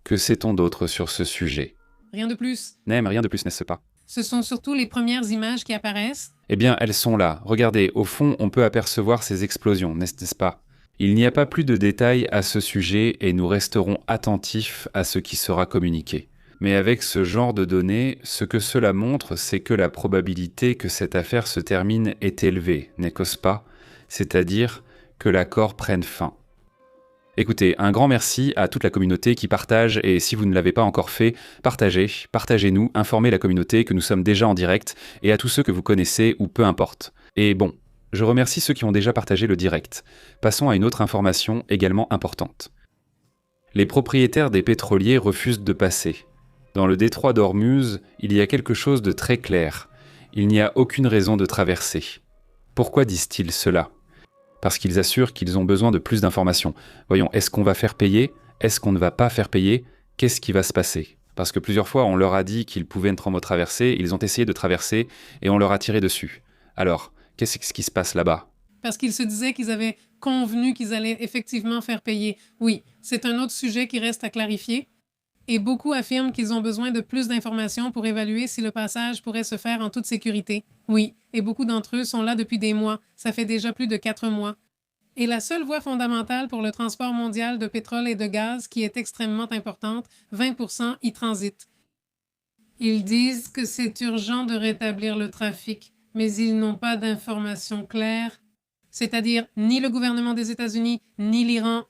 Que sait-on d'autre sur ce sujet? Rien de plus. Nem, rien de plus, n'est-ce pas? Ce sont surtout les premières images qui apparaissent. Eh bien, elles sont là. Regardez, au fond, on peut apercevoir ces explosions, n'est-ce pas? Il n'y a pas plus de détails à ce sujet et nous resterons attentifs à ce qui sera communiqué. Mais avec ce genre de données, ce que cela montre, c'est que la probabilité que cette affaire se termine est élevée, n'est-ce pas? C'est-à-dire que l'accord prenne fin. Écoutez, un grand merci à toute la communauté qui partage, et si vous ne l'avez pas encore fait, partagez-nous, informez la communauté que nous sommes déjà en direct, et à tous ceux que vous connaissez ou peu importe. Et bon, je remercie ceux qui ont déjà partagé le direct. Passons à une autre information également importante. Les propriétaires des pétroliers refusent de passer. Dans le détroit d'Ormuz, il y a quelque chose de très clair. Il n'y a aucune raison de traverser. Pourquoi disent-ils cela? Parce qu'ils assurent qu'ils ont besoin de plus d'informations. Voyons, est-ce qu'on va faire payer? Est-ce qu'on ne va pas faire payer? Qu'est-ce qui va se passer? Parce que plusieurs fois, on leur a dit qu'ils pouvaient être traverser, ils ont essayé de traverser, et on leur a tiré dessus. Alors, qu'est-ce qui se passe là-bas? Parce qu'ils se disaient qu'ils avaient convenu qu'ils allaient effectivement faire payer. Oui, c'est un autre sujet qui reste à clarifier. Et beaucoup affirment qu'ils ont besoin de plus d'informations pour évaluer si le passage pourrait se faire en toute sécurité. Oui, et beaucoup d'entre eux sont là depuis des mois. Ça fait déjà plus de 4 mois. Et la seule voie fondamentale pour le transport mondial de pétrole et de gaz, qui est extrêmement importante, 20% y transitent. Ils disent que c'est urgent de rétablir le trafic, mais ils n'ont pas d'informations claires. C'est-à-dire, ni le gouvernement des États-Unis, ni l'Iran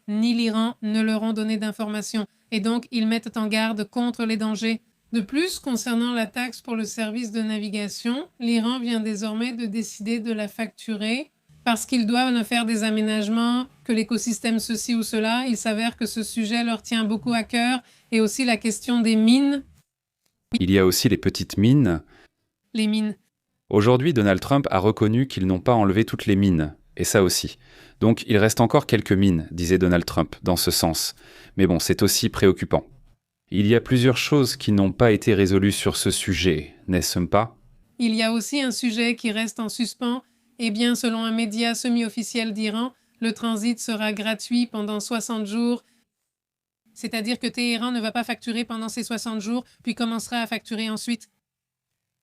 ne leur ont donné d'informations, et donc ils mettent en garde contre les dangers. De plus, concernant la taxe pour le service de navigation, l'Iran vient désormais de décider de la facturer parce qu'ils doivent faire des aménagements, que l'écosystème ceci ou cela. Il s'avère que ce sujet leur tient beaucoup à cœur, et aussi la question des mines. Il y a aussi les petites mines. Les mines. Aujourd'hui, Donald Trump a reconnu qu'ils n'ont pas enlevé toutes les mines. Et ça aussi. Donc il reste encore quelques mines, disait Donald Trump, dans ce sens. Mais bon, c'est aussi préoccupant. Il y a plusieurs choses qui n'ont pas été résolues sur ce sujet, n'est-ce pas? Il y a aussi un sujet qui reste en suspens. Eh bien, selon un média semi-officiel d'Iran, le transit sera gratuit pendant 60 jours. C'est-à-dire que Téhéran ne va pas facturer pendant ces 60 jours, puis commencera à facturer ensuite.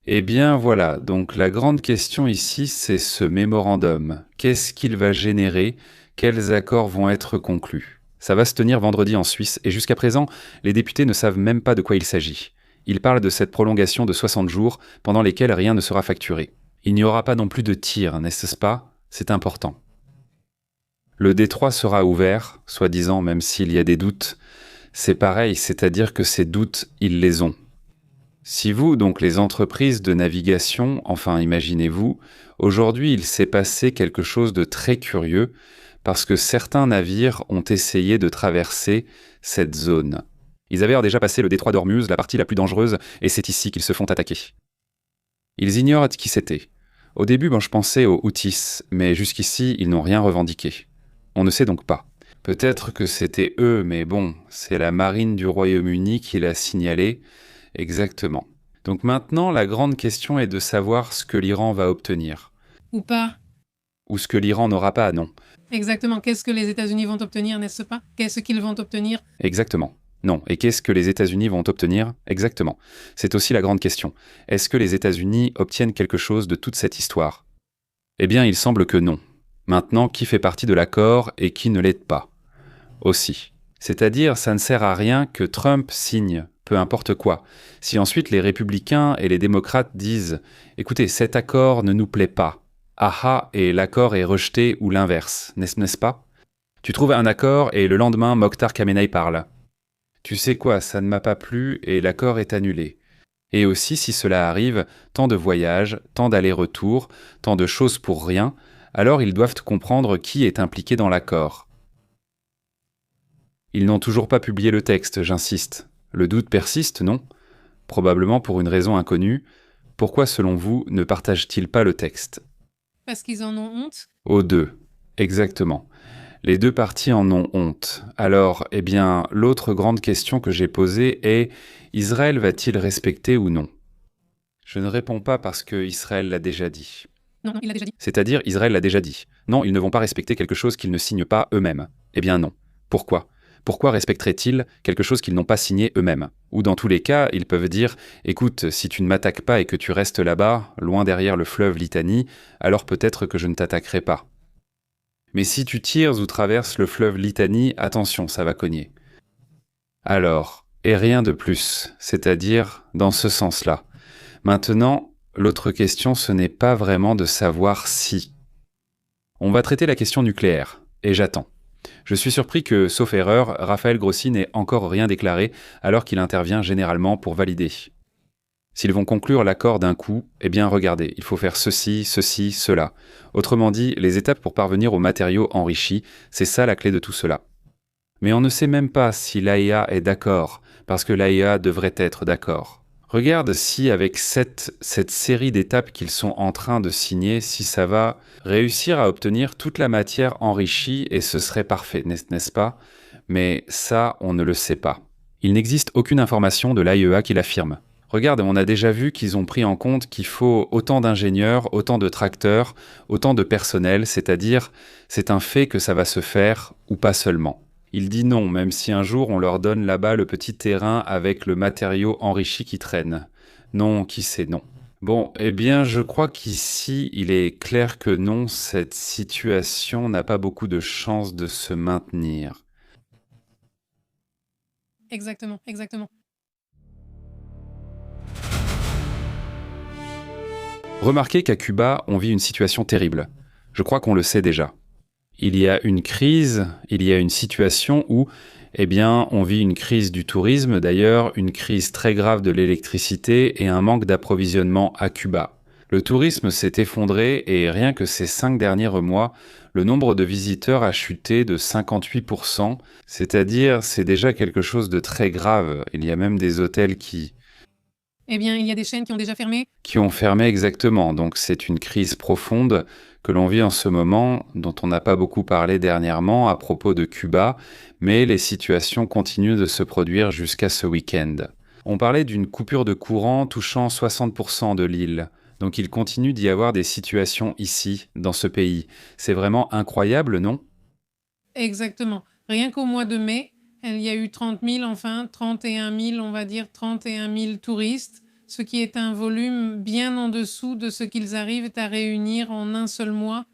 Eh bien voilà, donc la grande question ici, c'est ce mémorandum. Qu'est-ce qu'il va générer? Quels accords vont être conclus? Ça va se tenir vendredi en Suisse, et jusqu'à présent, les députés ne savent même pas de quoi il s'agit. Ils parlent de cette prolongation de 60 jours, pendant lesquels rien ne sera facturé. Il n'y aura pas non plus de tir, n'est-ce pas? C'est important. Le détroit sera ouvert, soi-disant, même s'il y a des doutes. C'est pareil, c'est-à-dire que ces doutes, ils les ont. Si vous, donc les entreprises de navigation, enfin imaginez-vous, aujourd'hui il s'est passé quelque chose de très curieux parce que certains navires ont essayé de traverser cette zone. Ils avaient déjà passé le détroit d'Ormuz, la partie la plus dangereuse, et c'est ici qu'ils se font attaquer. Ils ignorent qui c'était. Au début, je pensais aux Houthis, mais jusqu'ici, ils n'ont rien revendiqué. On ne sait donc pas. Peut-être que c'était eux, mais bon, c'est la marine du Royaume-Uni qui l'a signalé. Exactement. Donc maintenant, la grande question est de savoir ce que l'Iran va obtenir. Ou pas. Ou ce que l'Iran n'aura pas, non. Exactement. Qu'est-ce que les États-Unis vont obtenir, n'est-ce pas? Qu'est-ce qu'ils vont obtenir? Exactement. Non. Et qu'est-ce que les États-Unis vont obtenir? Exactement. C'est aussi la grande question. Est-ce que les États-Unis obtiennent quelque chose de toute cette histoire? Eh bien, il semble que non. Maintenant, qui fait partie de l'accord et qui ne l'est pas? Aussi. C'est-à-dire, ça ne sert à rien que Trump signe, peu importe quoi. Si ensuite les républicains et les démocrates disent « Écoutez, cet accord ne nous plaît pas. Ah, et l'accord est rejeté ou l'inverse, n'est-ce pas? Tu trouves un accord et le lendemain, Mokhtar Khamenei parle. Tu sais quoi, ça ne m'a pas plu et l'accord est annulé. Et aussi, si cela arrive, tant de voyages, tant d'allers-retours, tant de choses pour rien, alors ils doivent comprendre qui est impliqué dans l'accord. Ils n'ont toujours pas publié le texte, j'insiste. Le doute persiste, non? Probablement pour une raison inconnue. Pourquoi, selon vous, ne partagent-ils pas le texte? Parce qu'ils en ont honte? Aux deux, exactement. Les deux parties en ont honte. Alors, eh bien, l'autre grande question que j'ai posée est « Israël va-t-il respecter ou non ?» Je ne réponds pas parce que Israël l'a déjà dit. Non, il l'a déjà dit. C'est-à-dire, Israël l'a déjà dit. Non, ils ne vont pas respecter quelque chose qu'ils ne signent pas eux-mêmes. Eh bien non. Pourquoi ? Pourquoi respecteraient-ils quelque chose qu'ils n'ont pas signé eux-mêmes ? Ou dans tous les cas, ils peuvent dire « Écoute, si tu ne m'attaques pas et que tu restes là-bas, loin derrière le fleuve Litanie, alors peut-être que je ne t'attaquerai pas. » Mais si tu tires ou traverses le fleuve Litanie, attention, ça va cogner. Alors, et rien de plus, c'est-à-dire dans ce sens-là. Maintenant, l'autre question, ce n'est pas vraiment de savoir si. On va traiter la question nucléaire, et j'attends. Je suis surpris que, sauf erreur, Raphaël Grossi n'ait encore rien déclaré alors qu'il intervient généralement pour valider. S'ils vont conclure l'accord d'un coup, eh bien regardez, il faut faire ceci, cela. Autrement dit, les étapes pour parvenir aux matériaux enrichis, c'est ça la clé de tout cela. Mais on ne sait même pas si l'AIEA est d'accord, parce que l'AIEA devrait être d'accord. Regarde si avec cette série d'étapes qu'ils sont en train de signer, si ça va réussir à obtenir toute la matière enrichie et ce serait parfait, n'est-ce pas ? Mais ça, on ne le sait pas. Il n'existe aucune information de l'AIEA qui l'affirme. Regarde, on a déjà vu qu'ils ont pris en compte qu'il faut autant d'ingénieurs, autant de tracteurs, autant de personnel, c'est-à-dire c'est un fait que ça va se faire ou pas seulement. Il dit non, même si un jour on leur donne là-bas le petit terrain avec le matériau enrichi qui traîne. Non, qui sait non. Bon, eh bien, je crois qu'ici, il est clair que non, cette situation n'a pas beaucoup de chances de se maintenir. Exactement. Remarquez qu'à Cuba, on vit une situation terrible. Je crois qu'on le sait déjà. Il y a une crise, il y a une situation où, eh bien, on vit une crise du tourisme, d'ailleurs, une crise très grave de l'électricité et un manque d'approvisionnement à Cuba. Le tourisme s'est effondré et rien que ces 5 derniers mois, le nombre de visiteurs a chuté de 58%, c'est-à-dire c'est déjà quelque chose de très grave. Il y a même des hôtels Eh bien, il y a des chaînes qui ont déjà fermé. qui ont fermé exactement, donc c'est une crise profonde que l'on vit en ce moment, dont on n'a pas beaucoup parlé dernièrement à propos de Cuba, mais les situations continuent de se produire jusqu'à ce week-end. On parlait d'une coupure de courant touchant 60% de l'île, donc il continue d'y avoir des situations ici, dans ce pays. C'est vraiment incroyable, non ? Exactement. Rien qu'au mois de mai, il y a eu 30 000, enfin 31 000, on va dire 31 000 touristes, ce qui est un volume bien en dessous de ce qu'ils arrivent à réunir en un seul mois.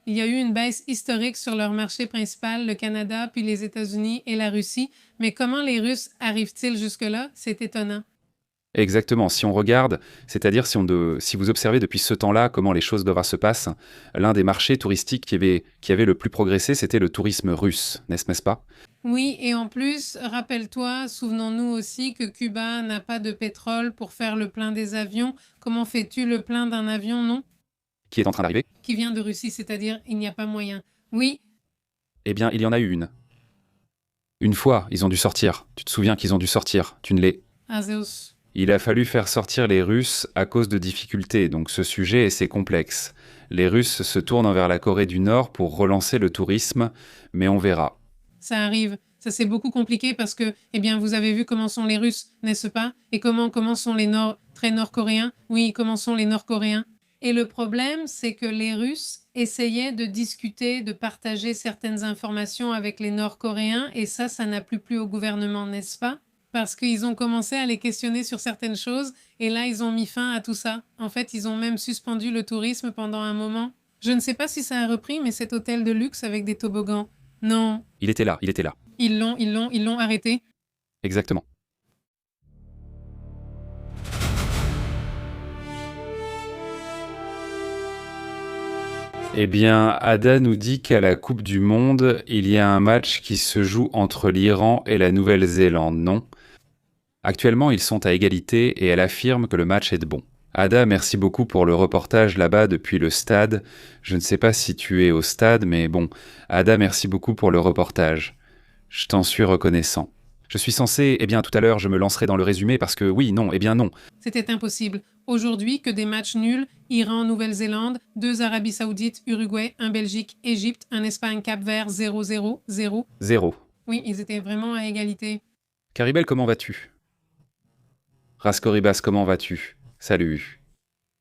Il y a eu une baisse historique sur leur marché principal, le Canada, puis les États-Unis et la Russie. Mais comment les Russes arrivent-ils jusque-là? C'est étonnant. Exactement, si on regarde, c'est-à-dire si vous observez depuis ce temps-là comment les choses doivent se passer, l'un des marchés touristiques qui avait le plus progressé, c'était le tourisme russe, n'est-ce pas ? Oui, et en plus, rappelle-toi, souvenons-nous aussi que Cuba n'a pas de pétrole pour faire le plein des avions. Comment fais-tu le plein d'un avion, non? Qui est en train d'arriver ? Qui vient de Russie, c'est-à-dire il n'y a pas moyen. Oui, Eh bien, il y en a eu une. Une fois, ils ont dû sortir. Tu te souviens qu'ils ont dû sortir, tu ne l'es. Azeus. Il a fallu faire sortir les Russes à cause de difficultés, donc ce sujet est assez complexe. Les Russes se tournent vers la Corée du Nord pour relancer le tourisme, mais on verra. Ça arrive. Ça, c'est beaucoup compliqué parce que, eh bien, vous avez vu comment sont les Russes, n'est-ce pas? Et comment sont les très nord-coréens? Oui, comment sont les nord-coréens? Et le problème, c'est que les Russes essayaient de discuter, de partager certaines informations avec les nord-coréens, et ça n'a plu au gouvernement, n'est-ce pas? Parce qu'ils ont commencé à les questionner sur certaines choses, et là, ils ont mis fin à tout ça. En fait, ils ont même suspendu le tourisme pendant un moment. Je ne sais pas si ça a repris, mais cet hôtel de luxe avec des toboggans. Non, Il était là. ils l'ont arrêté. Exactement. Eh bien, Ada nous dit qu'à la Coupe du Monde, il y a un match qui se joue entre l'Iran et la Nouvelle-Zélande, non ? Actuellement, ils sont à égalité et elle affirme que le match est de bon. Ada, merci beaucoup pour le reportage là-bas depuis le stade. Je ne sais pas si tu es au stade, mais bon, Ada, merci beaucoup pour le reportage. Je t'en suis reconnaissant. Je suis censé, eh bien tout à l'heure, je me lancerai dans le résumé parce que oui, non, eh bien non. C'était impossible. Aujourd'hui, que des matchs nuls, Iran, Nouvelle-Zélande, 2 Arabie Saoudite, Uruguay, 1 Belgique, Égypte, 1 Espagne, Cap-Vert, 0-0, 0. 0. Oui, ils étaient vraiment à égalité. Caribel, comment vas-tu ? Rascoribas, comment vas-tu ? Salut.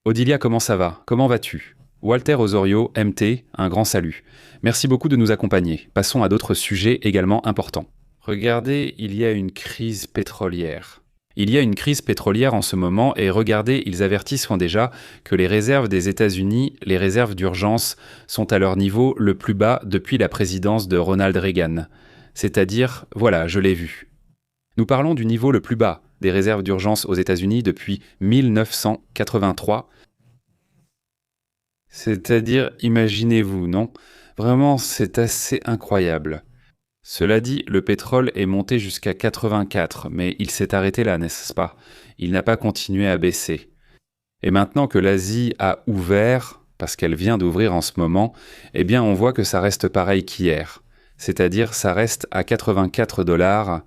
Odilia, comment ça va ? Comment vas-tu ? Walter Osorio, MT, un grand salut. Merci beaucoup de nous accompagner. Passons à d'autres sujets également importants. Regardez, il y a une crise pétrolière. Il y a une crise pétrolière en ce moment et regardez, ils avertissent déjà que les réserves des États-Unis, les réserves d'urgence, sont à leur niveau le plus bas depuis la présidence de Ronald Reagan. C'est-à-dire, voilà, je l'ai vu. Nous parlons du niveau le plus bas des réserves d'urgence aux États-Unis depuis 1983. C'est-à-dire, imaginez-vous, non? Vraiment, c'est assez incroyable. Cela dit, le pétrole est monté jusqu'à 84, mais il s'est arrêté là, n'est-ce pas? Il n'a pas continué à baisser. Et maintenant que l'Asie a ouvert, parce qu'elle vient d'ouvrir en ce moment, eh bien on voit que ça reste pareil qu'hier. C'est-à-dire, ça reste à 84 $.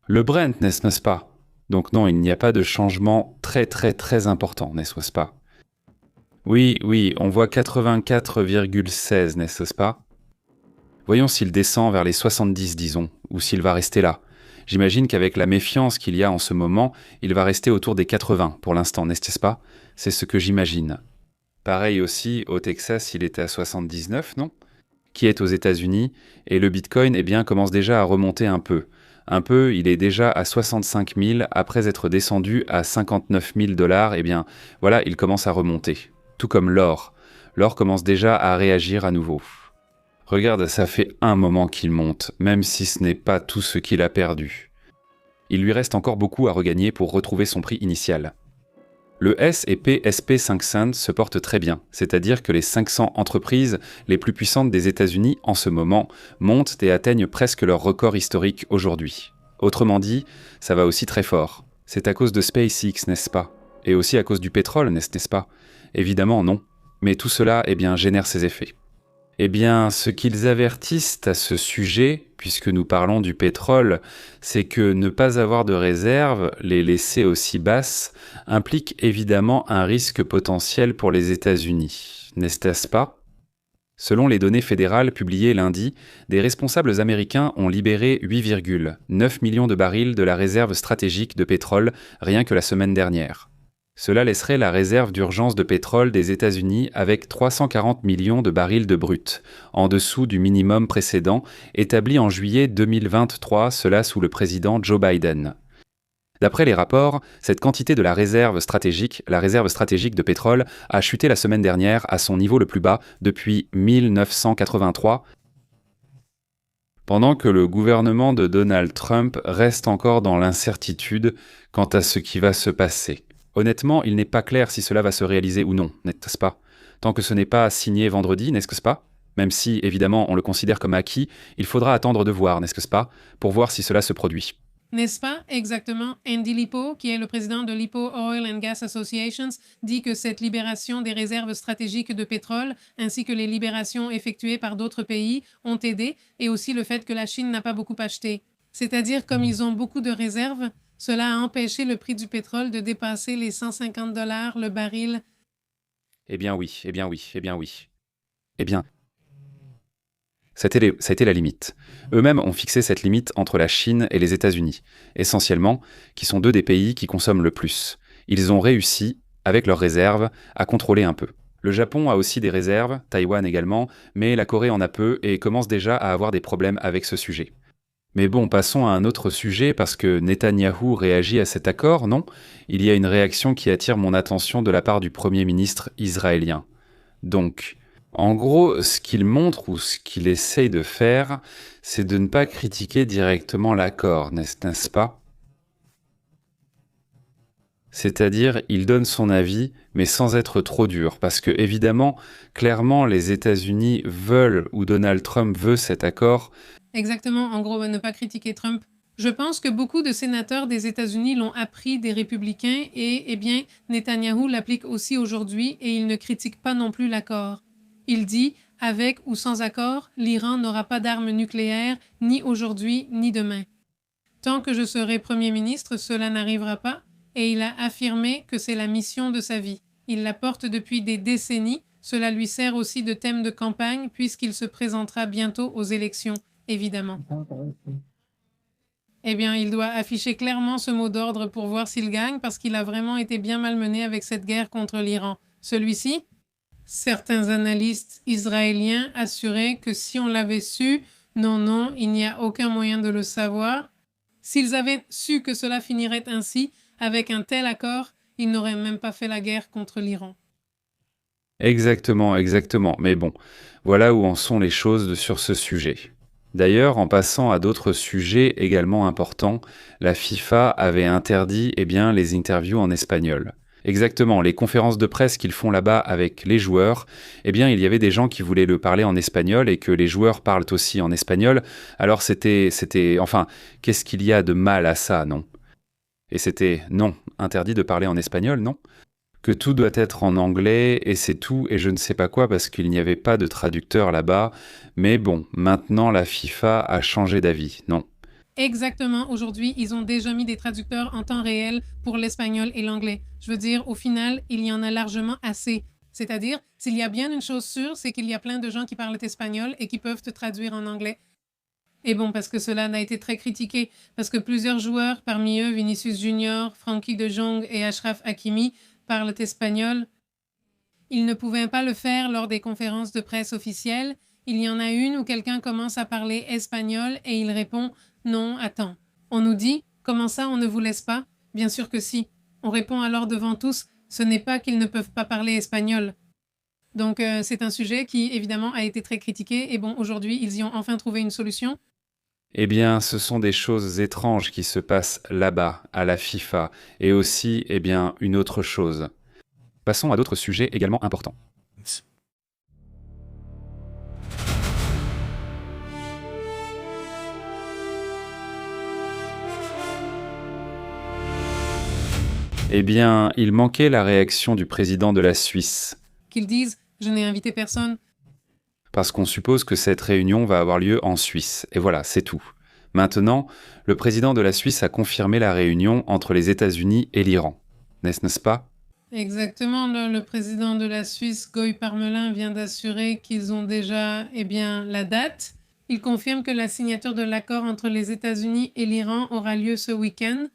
Le Brent, n'est-ce pas? Donc non, il n'y a pas de changement très important, n'est-ce pas? Oui, on voit 84,16, n'est-ce pas? Voyons s'il descend vers les 70, disons, ou s'il va rester là. J'imagine qu'avec la méfiance qu'il y a en ce moment, il va rester autour des 80 pour l'instant, n'est-ce pas? C'est ce que j'imagine. Pareil aussi, au Texas, il était à 79, non? Qui est aux États-Unis, et le Bitcoin, commence déjà à remonter un peu. Un peu, il est déjà à 65 000, après être descendu à 59 000 $, voilà, il commence à remonter. Tout comme l'or. L'or commence déjà à réagir à nouveau. Regarde, ça fait un moment qu'il monte, même si ce n'est pas tout ce qu'il a perdu. Il lui reste encore beaucoup à regagner pour retrouver son prix initial. Le S&P SP 500 se porte très bien, c'est-à-dire que les 500 entreprises les plus puissantes des États-Unis en ce moment montent et atteignent presque leur record historique aujourd'hui. Autrement dit, ça va aussi très fort. C'est à cause de SpaceX, n'est-ce pas? Et aussi à cause du pétrole, n'est-ce pas? Évidemment non, mais tout cela génère ses effets. Ce qu'ils avertissent à ce sujet, puisque nous parlons du pétrole, c'est que ne pas avoir de réserves, les laisser aussi basses, implique évidemment un risque potentiel pour les États-Unis, n'est-ce pas? Selon les données fédérales publiées lundi, des responsables américains ont libéré 8,9 millions de barils de la réserve stratégique de pétrole rien que la semaine dernière. Cela laisserait la réserve d'urgence de pétrole des États-Unis avec 340 millions de barils de brut, en dessous du minimum précédent, établi en juillet 2023, cela sous le président Joe Biden. D'après les rapports, cette quantité de la réserve stratégique de pétrole, a chuté la semaine dernière à son niveau le plus bas depuis 1983, pendant que le gouvernement de Donald Trump reste encore dans l'incertitude quant à ce qui va se passer. Honnêtement, il n'est pas clair si cela va se réaliser ou non, n'est-ce pas? Tant que ce n'est pas signé vendredi, n'est-ce pas? Même si, évidemment, on le considère comme acquis, il faudra attendre de voir, n'est-ce pas? Pour voir si cela se produit. N'est-ce pas? Exactement. Andy Lipo, qui est le président de Lipo Oil and Gas Associations, dit que cette libération des réserves stratégiques de pétrole, ainsi que les libérations effectuées par d'autres pays, ont aidé, et aussi le fait que la Chine n'a pas beaucoup acheté. C'est-à-dire, comme ils ont beaucoup de réserves, cela a empêché le prix du pétrole de dépasser les 150 $ le baril. Eh bien, ça a été la limite. Eux-mêmes ont fixé cette limite entre la Chine et les États-Unis, essentiellement, qui sont deux des pays qui consomment le plus. Ils ont réussi, avec leurs réserves, à contrôler un peu. Le Japon a aussi des réserves, Taïwan également, mais la Corée en a peu et commence déjà à avoir des problèmes avec ce sujet. Mais bon, passons à un autre sujet parce que Netanyahou réagit à cet accord, non? Il y a une réaction qui attire mon attention de la part du Premier ministre israélien. Donc, en gros, ce qu'il montre ou ce qu'il essaye de faire, c'est de ne pas critiquer directement l'accord, n'est-ce pas? C'est-à-dire, il donne son avis, mais sans être trop dur, parce que évidemment, clairement, les États-Unis veulent, ou Donald Trump veut cet accord. Exactement, en gros, ne pas critiquer Trump. Je pense que beaucoup de sénateurs des États-Unis l'ont appris des républicains et, Netanyahou l'applique aussi aujourd'hui et il ne critique pas non plus l'accord. Il dit, avec ou sans accord, l'Iran n'aura pas d'armes nucléaires, ni aujourd'hui, ni demain. Tant que je serai Premier ministre, cela n'arrivera pas, et il a affirmé que c'est la mission de sa vie. Il la porte depuis des décennies, cela lui sert aussi de thème de campagne puisqu'il se présentera bientôt aux élections, évidemment. Il doit afficher clairement ce mot d'ordre pour voir s'il gagne parce qu'il a vraiment été bien malmené avec cette guerre contre l'Iran. Celui-ci, Certains analystes israéliens assuraient que si on l'avait su, non, il n'y a aucun moyen de le savoir. S'ils avaient su que cela finirait ainsi, avec un tel accord, ils n'auraient même pas fait la guerre contre l'Iran. Exactement, exactement. Mais bon, voilà où en sont les choses sur ce sujet. D'ailleurs, en passant à d'autres sujets également importants, la FIFA avait interdit les interviews en espagnol. Exactement, les conférences de presse qu'ils font là-bas avec les joueurs, il y avait des gens qui voulaient le parler en espagnol et que les joueurs parlent aussi en espagnol. Alors enfin, qu'est-ce qu'il y a de mal à ça, non? Et c'était, non, interdit de parler en espagnol, non? Que tout doit être en anglais et c'est tout et je ne sais pas quoi parce qu'il n'y avait pas de traducteur là-bas. Mais bon, maintenant la FIFA a changé d'avis, non? Exactement, aujourd'hui, ils ont déjà mis des traducteurs en temps réel pour l'espagnol et l'anglais. Je veux dire, au final, il y en a largement assez. C'est-à-dire, s'il y a bien une chose sûre, c'est qu'il y a plein de gens qui parlent espagnol et qui peuvent te traduire en anglais. Et bon, parce que cela n'a été très critiqué, parce que plusieurs joueurs, parmi eux Vinicius Junior, Frankie de Jong et Achraf Hakimi, parlent espagnol. Ils ne pouvaient pas le faire lors des conférences de presse officielles. Il y en a une où quelqu'un commence à parler espagnol et il répond « Non, attends. » On nous dit « Comment ça, on ne vous laisse pas ?» Bien sûr que si. On répond alors devant tous « Ce n'est pas qu'ils ne peuvent pas parler espagnol. » Donc c'est un sujet qui évidemment a été très critiqué et bon, aujourd'hui, ils y ont enfin trouvé une solution. Eh bien, ce sont des choses étranges qui se passent là-bas, à la FIFA, et aussi, une autre chose. Passons à d'autres sujets également importants. Il manquait la réaction du président de la Suisse. Qu'ils disent « Je n'ai invité personne ». Parce qu'on suppose que cette réunion va avoir lieu en Suisse. Et voilà, c'est tout. Maintenant, le président de la Suisse a confirmé la réunion entre les États-Unis et l'Iran. N'est-ce pas? Exactement, le président de la Suisse, Guy Parmelin, vient d'assurer qu'ils ont déjà la date. Il confirme que la signature de l'accord entre les États-Unis et l'Iran aura lieu ce week-end.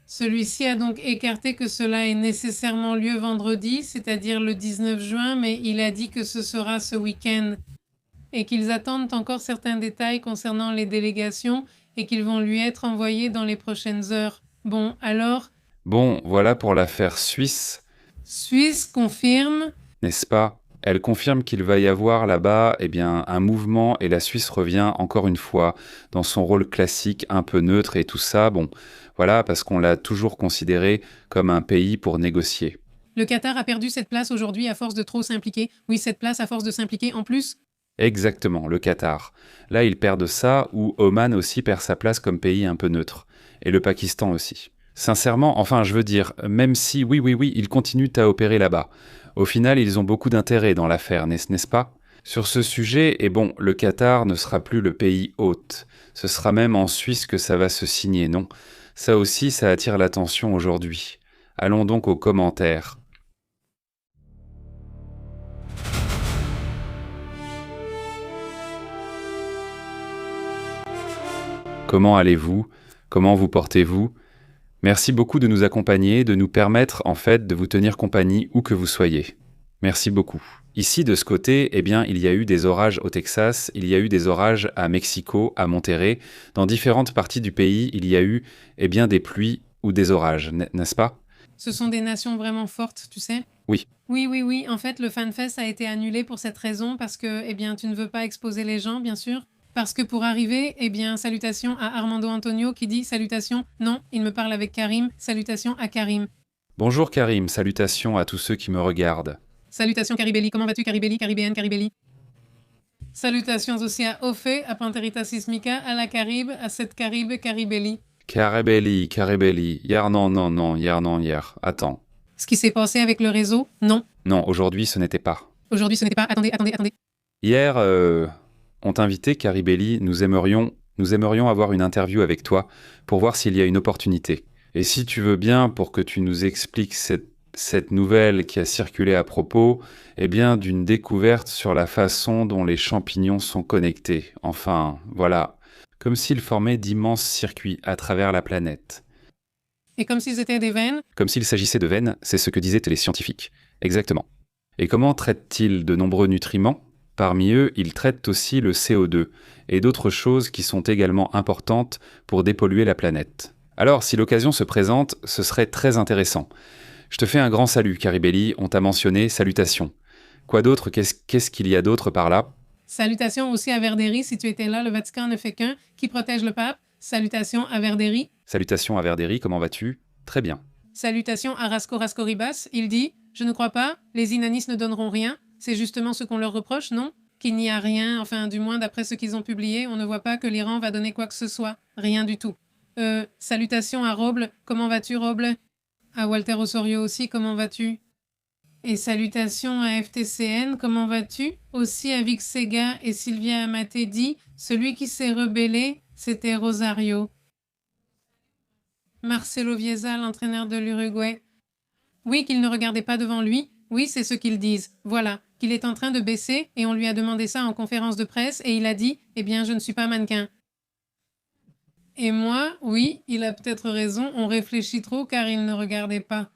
Celui-ci a donc écarté que cela ait nécessairement lieu vendredi, c'est-à-dire le 19 juin, mais il a dit que ce sera ce week-end et qu'ils attendent encore certains détails concernant les délégations et qu'ils vont lui être envoyés dans les prochaines heures. Bon, alors... Bon, voilà pour l'affaire suisse. Suisse confirme... N'est-ce pas? Elle confirme qu'il va y avoir là-bas un mouvement et la Suisse revient encore une fois dans son rôle classique un peu neutre et tout ça. Bon, voilà, parce qu'on l'a toujours considéré comme un pays pour négocier. Le Qatar a perdu cette place aujourd'hui à force de trop s'impliquer. Oui, cette place à force de s'impliquer en plus. Exactement, le Qatar. Là, ils perdent ça, ou Oman aussi perd sa place comme pays un peu neutre. Et le Pakistan aussi. Sincèrement, enfin, je veux dire, même si, oui, ils continuent à opérer là-bas. Au final, ils ont beaucoup d'intérêt dans l'affaire, n'est-ce pas? Sur ce sujet, le Qatar ne sera plus le pays hôte. Ce sera même en Suisse que ça va se signer, non? Ça aussi, ça attire l'attention aujourd'hui. Allons donc aux commentaires. Comment allez-vous? Comment vous portez-vous? Merci beaucoup de nous accompagner, de nous permettre en fait de vous tenir compagnie où que vous soyez. Merci beaucoup. Ici, de ce côté, il y a eu des orages au Texas, il y a eu des orages à Mexico, à Monterrey. Dans différentes parties du pays, il y a eu des pluies ou des orages, n'est-ce pas? Ce sont des nations vraiment fortes, tu sais? Oui. Oui. En fait, le FanFest a été annulé pour cette raison parce que, tu ne veux pas exposer les gens, bien sûr. Parce que pour arriver, salutations à Armando Antonio qui dit salutations. Non, il me parle avec Karim. Salutations à Karim. Bonjour Karim, salutations à tous ceux qui me regardent. Salutations Caribelli, comment vas-tu Caribelli, Caribéenne, Caribelli? Salutations aussi à Ophé, à Panterita Sismica, à la Caribe, à cette Caribe, Caribelli. Caribelli, hier non, attends. Ce qui s'est passé avec le réseau? Non. Non, aujourd'hui ce n'était pas. Aujourd'hui ce n'était pas, attendez. Hier, on t'invitait Caribelli, nous aimerions avoir une interview avec toi pour voir s'il y a une opportunité. Et si tu veux bien, pour que tu nous expliques cette nouvelle qui a circulé à propos, d'une découverte sur la façon dont les champignons sont connectés. Enfin, voilà, comme s'ils formaient d'immenses circuits à travers la planète. Et comme s'ils étaient des veines? Comme s'il s'agissait de veines, c'est ce que disaient les scientifiques. Exactement. Et comment traite-t-il de nombreux nutriments? Parmi eux, il traite aussi le CO2 et d'autres choses qui sont également importantes pour dépolluer la planète. Alors, si l'occasion se présente, ce serait très intéressant. Je te fais un grand salut, Caribelli, on t'a mentionné, salutations. Quoi d'autre? Qu'est-ce qu'il y a d'autre par là? Salutations aussi à Verderi, si tu étais là, le Vatican ne fait qu'un. Qui protège le pape? Salutations à Verderi. Salutations à Verderi, comment vas-tu? Très bien. Salutations à Rasco Rascoribas. Il dit « Je ne crois pas, les inanistes ne donneront rien. C'est justement ce qu'on leur reproche, non? Qu'il n'y a rien, enfin du moins d'après ce qu'ils ont publié, on ne voit pas que l'Iran va donner quoi que ce soit. Rien du tout. Salutations à Roble. Comment vas-tu, Roble? À Walter Osorio aussi, comment vas-tu? Et salutations à FTCN, comment vas-tu? Aussi à Vic Sega et Sylvia Amaté dit « Celui qui s'est rebellé, c'était Rosario. » Marcelo Bielsa, l'entraîneur de l'Uruguay. Oui, qu'il ne regardait pas devant lui. Oui, c'est ce qu'ils disent. Voilà, qu'il est en train de baisser et on lui a demandé ça en conférence de presse et il a dit « Eh bien, je ne suis pas mannequin. » Et moi, oui, il a peut-être raison, on réfléchit trop car il ne regardait pas.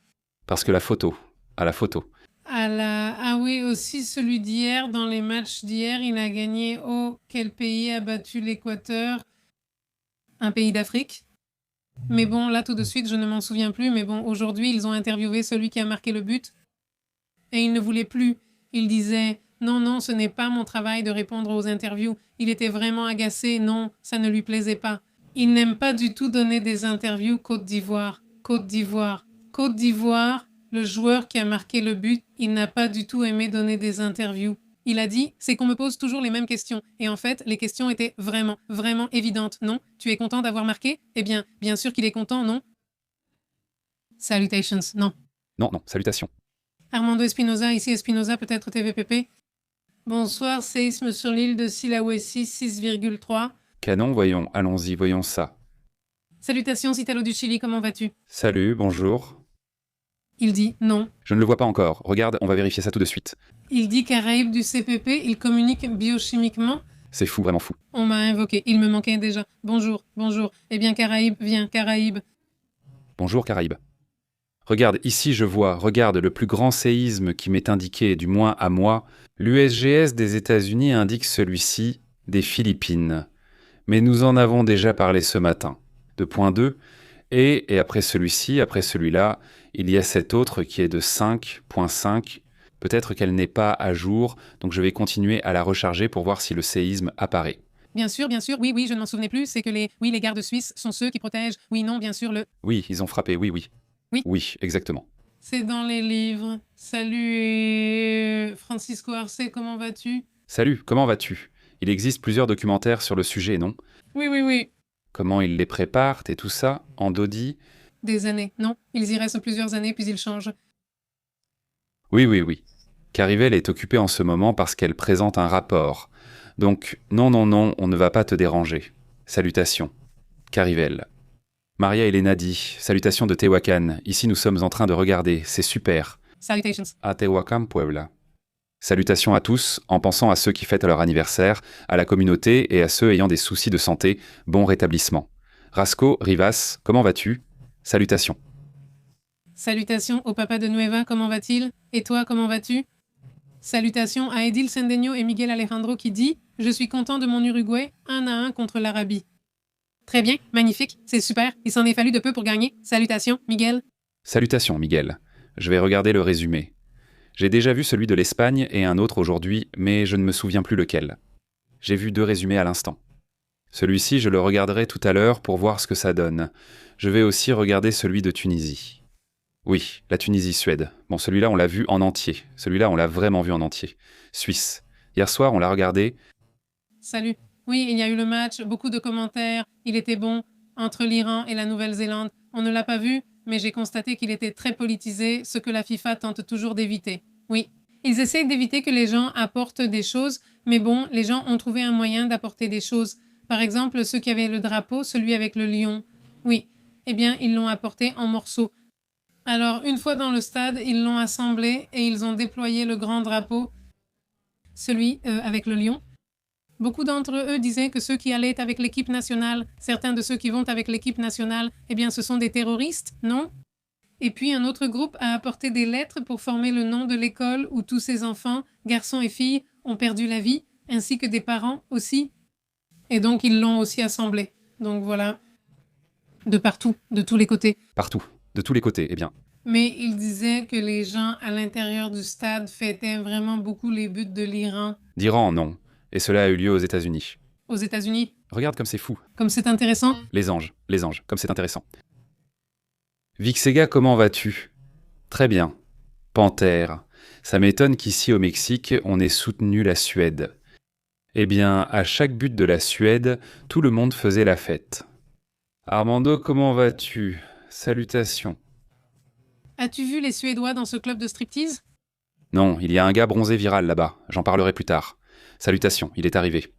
Parce que la photo, à la photo. Ah oui, aussi celui d'hier, dans les matchs d'hier, il a gagné. Oh, quel pays a battu l'Équateur? Un pays d'Afrique. Mais bon, là tout de suite, je ne m'en souviens plus, mais bon, aujourd'hui, ils ont interviewé celui qui a marqué le but. Et il ne voulait plus. Il disait « Non, non, ce n'est pas mon travail de répondre aux interviews. » Il était vraiment agacé, non, ça ne lui plaisait pas. Il n'aime pas du tout donner des interviews Côte d'Ivoire. Côte d'Ivoire. Côte d'Ivoire, le joueur qui a marqué le but, il n'a pas du tout aimé donner des interviews. Il a dit, c'est qu'on me pose toujours les mêmes questions. Et en fait, les questions étaient vraiment, vraiment évidentes. Non? Tu es content d'avoir marqué? Eh bien, bien sûr qu'il est content, non? Salutations, non. Non, non, salutations. Armando Espinoza, ici Espinoza, peut-être TVPP. Bonsoir, séisme sur l'île de Sulawesi, 6,3. Canon, voyons, allons-y, voyons ça. Salutations, Italo du Chili, comment vas-tu? Salut, bonjour. Il dit non. Je ne le vois pas encore. Regarde, on va vérifier ça tout de suite. Il dit Caraïbes du CPP, il communique biochimiquement. C'est fou, vraiment fou. On m'a invoqué, il me manquait déjà. Bonjour, bonjour. Eh bien, Caraïbes, viens, Caraïbes. Bonjour, Caraïbes. Regarde, ici je vois, regarde le plus grand séisme qui m'est indiqué, du moins à moi. L'USGS des États-Unis indique celui-ci des Philippines. Mais nous en avons déjà parlé ce matin. De point 2. Et après celui-ci, après celui-là, il y a cet autre qui est de 5.5. Peut-être qu'elle n'est pas à jour, donc je vais continuer à la recharger pour voir si le séisme apparaît. Bien sûr, oui, oui, je ne m'en souvenais plus, c'est que les gardes suisses sont ceux qui protègent. Oui, non, bien sûr, le... Oui, ils ont frappé, oui, oui. Oui. Oui, exactement. C'est dans les livres. Salut, Francisco Arce, comment vas-tu? Salut, comment vas-tu? Il existe plusieurs documentaires sur le sujet, non? Oui, oui, oui. Comment ils les préparent et tout ça, en Dodi? Des années, non. Ils y restent plusieurs années, puis ils changent. Oui, oui, oui. Carivel est occupée en ce moment parce qu'elle présente un rapport. Donc, non, non, non, on ne va pas te déranger. Salutations. Carivel. Maria Elena dit, salutations de Tehuacan. Ici, nous sommes en train de regarder. C'est super. Salutations. À Tehuacan, Puebla. Salutations à tous, en pensant à ceux qui fêtent leur anniversaire, à la communauté et à ceux ayant des soucis de santé. Bon rétablissement. Rasco, Rivas, comment vas-tu? Salutations. Salutations au papa de Nueva, comment va-t-il? Et toi, comment vas-tu? Salutations à Edil Sendeño et Miguel Alejandro qui dit « Je suis content de mon Uruguay, 1-1 contre l'Arabie. » Très bien, magnifique, c'est super, il s'en est fallu de peu pour gagner. Salutations, Miguel. Salutations, Miguel. Je vais regarder le résumé. J'ai déjà vu celui de l'Espagne et un autre aujourd'hui, mais je ne me souviens plus lequel. J'ai vu 2 résumés à l'instant. Celui-ci, je le regarderai tout à l'heure pour voir ce que ça donne. Je vais aussi regarder celui de Tunisie. Oui, la Tunisie-Suède. Bon, celui-là, on l'a vu en entier. Celui-là, on l'a vraiment vu en entier. Suisse. Hier soir, on l'a regardé. Salut. Oui, il y a eu le match, beaucoup de commentaires. Il était bon entre l'Iran et la Nouvelle-Zélande. On ne l'a pas vu, mais j'ai constaté qu'il était très politisé, ce que la FIFA tente toujours d'éviter. Oui. Ils essayent d'éviter que les gens apportent des choses, mais bon, les gens ont trouvé un moyen d'apporter des choses. Par exemple, ceux qui avaient le drapeau, celui avec le lion. Oui. Eh bien, ils l'ont apporté en morceaux. Alors, une fois dans le stade, ils l'ont assemblé et ils ont déployé le grand drapeau, celui avec le lion. Beaucoup d'entre eux disaient que ceux qui allaient avec l'équipe nationale, certains de ceux qui vont avec l'équipe nationale, eh bien, ce sont des terroristes, non? Et puis un autre groupe a apporté des lettres pour former le nom de l'école où tous ces enfants, garçons et filles, ont perdu la vie, ainsi que des parents aussi. Et donc ils l'ont aussi assemblé. Donc voilà, de partout, de tous les côtés. Partout, de tous les côtés, eh bien. Mais il disait que les gens à l'intérieur du stade fêtaient vraiment beaucoup les buts de l'Iran D'Iran, non. Et cela a eu lieu aux États-Unis. aux États-Unis. Regarde comme c'est fou. Comme c'est intéressant. Les anges, comme c'est intéressant. Vixega, comment vas-tu? Très bien. Panthère. Ça m'étonne qu'ici au Mexique, on ait soutenu la Suède. Eh bien, à chaque but de la Suède, tout le monde faisait la fête. Armando, comment vas-tu? Salutations. As-tu vu les Suédois dans ce club de striptease? Non, il y a un gars bronzé viral là-bas. J'en parlerai plus tard. Salutations, il est arrivé.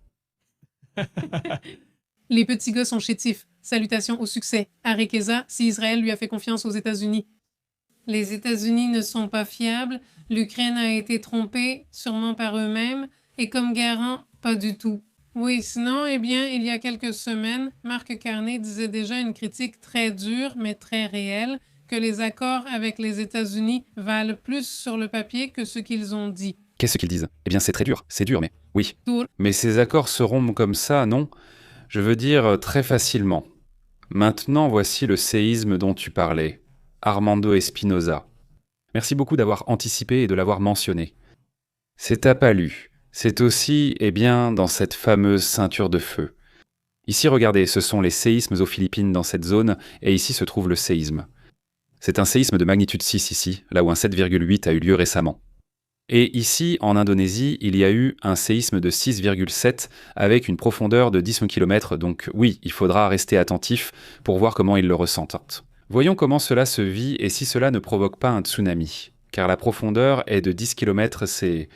Les petits gars sont chétifs. Salutations au succès. Harry Keza, si Israël lui a fait confiance aux États-Unis. Les États-Unis ne sont pas fiables. L'Ukraine a été trompée, sûrement par eux-mêmes. Et comme garant, pas du tout. Oui, sinon, eh bien, il y a quelques semaines, Marc Carney disait déjà une critique très dure, mais très réelle, que les accords avec les États-Unis valent plus sur le papier que ce qu'ils ont dit. Qu'est-ce qu'ils disent? Eh bien, c'est très dur, mais oui. Tour. Mais ces accords se rompent comme ça, non? Je veux dire très facilement. Maintenant, voici le séisme dont tu parlais. Armando Espinosa. Merci beaucoup d'avoir anticipé et de l'avoir mentionné. C'est à Palu. C'est aussi, eh bien, dans cette fameuse ceinture de feu. Ici, regardez, ce sont les séismes aux Philippines dans cette zone, et ici se trouve le séisme. C'est un séisme de magnitude 6 ici, là où un 7,8 a eu lieu récemment. Et ici, en Indonésie, il y a eu un séisme de 6,7 avec une profondeur de 10 km, donc oui, il faudra rester attentif pour voir comment ils le ressentent. Voyons comment cela se vit et si cela ne provoque pas un tsunami. Car la profondeur est de 10 km, c'est...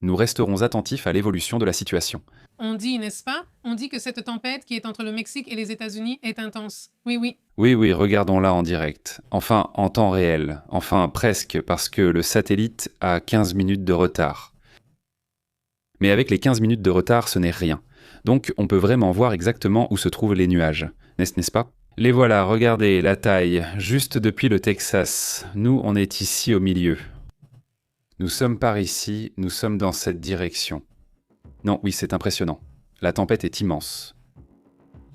Nous resterons attentifs à l'évolution de la situation. On dit, n'est-ce pas? On dit que cette tempête qui est entre le Mexique et les États-Unis est intense. Oui, oui. Oui, regardons-la en direct. Enfin, en temps réel. Enfin, presque, parce que le satellite a 15 minutes de retard. Mais avec les 15 minutes de retard, ce n'est rien. Donc, on peut vraiment voir exactement où se trouvent les nuages. N'est-ce pas? Les voilà, regardez, la taille, juste depuis le Texas. Nous, on est ici au milieu. Nous sommes par ici, nous sommes dans cette direction. Non, oui, c'est impressionnant. La tempête est immense.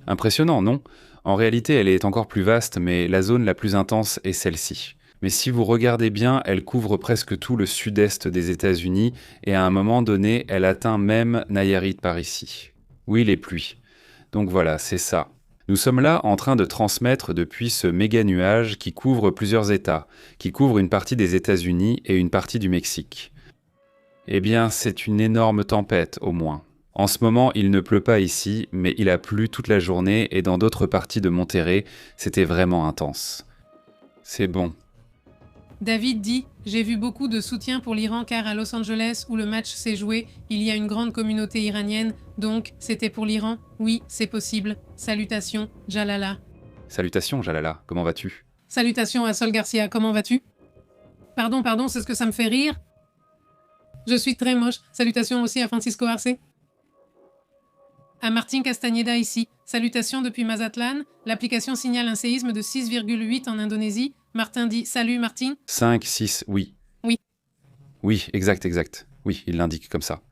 Impressionnant, non? En réalité, elle est encore plus vaste, mais la zone la plus intense est celle-ci. Mais si vous regardez bien, elle couvre presque tout le sud-est des États-Unis, et à un moment donné, elle atteint même Nayarit par ici. Oui, les pluies. Donc voilà, c'est ça. Nous sommes là en train de transmettre depuis ce méga nuage qui couvre plusieurs États, qui couvre une partie des États-Unis et une partie du Mexique. Eh bien, c'est une énorme tempête, au moins. En ce moment, il ne pleut pas ici, mais il a plu toute la journée et dans d'autres parties de Monterrey, c'était vraiment intense. C'est bon. David dit « J'ai vu beaucoup de soutien pour l'Iran car à Los Angeles, où le match s'est joué, il y a une grande communauté iranienne, donc c'était pour l'Iran? Oui, c'est possible. Salutations, Jalala. » Salutations, Jalala, comment vas-tu? Salutations à Sol Garcia, comment vas-tu? Pardon, c'est ce que ça me fait rire. Je suis très moche. Salutations aussi à Francisco Arce. À Martin Castañeda ici. Salutations depuis Mazatlan. L'application signale un séisme de 6,8 en Indonésie. Martin dit « Salut Martin ». 5, 6, oui. Oui. Oui, exact. Oui, il l'indique comme ça.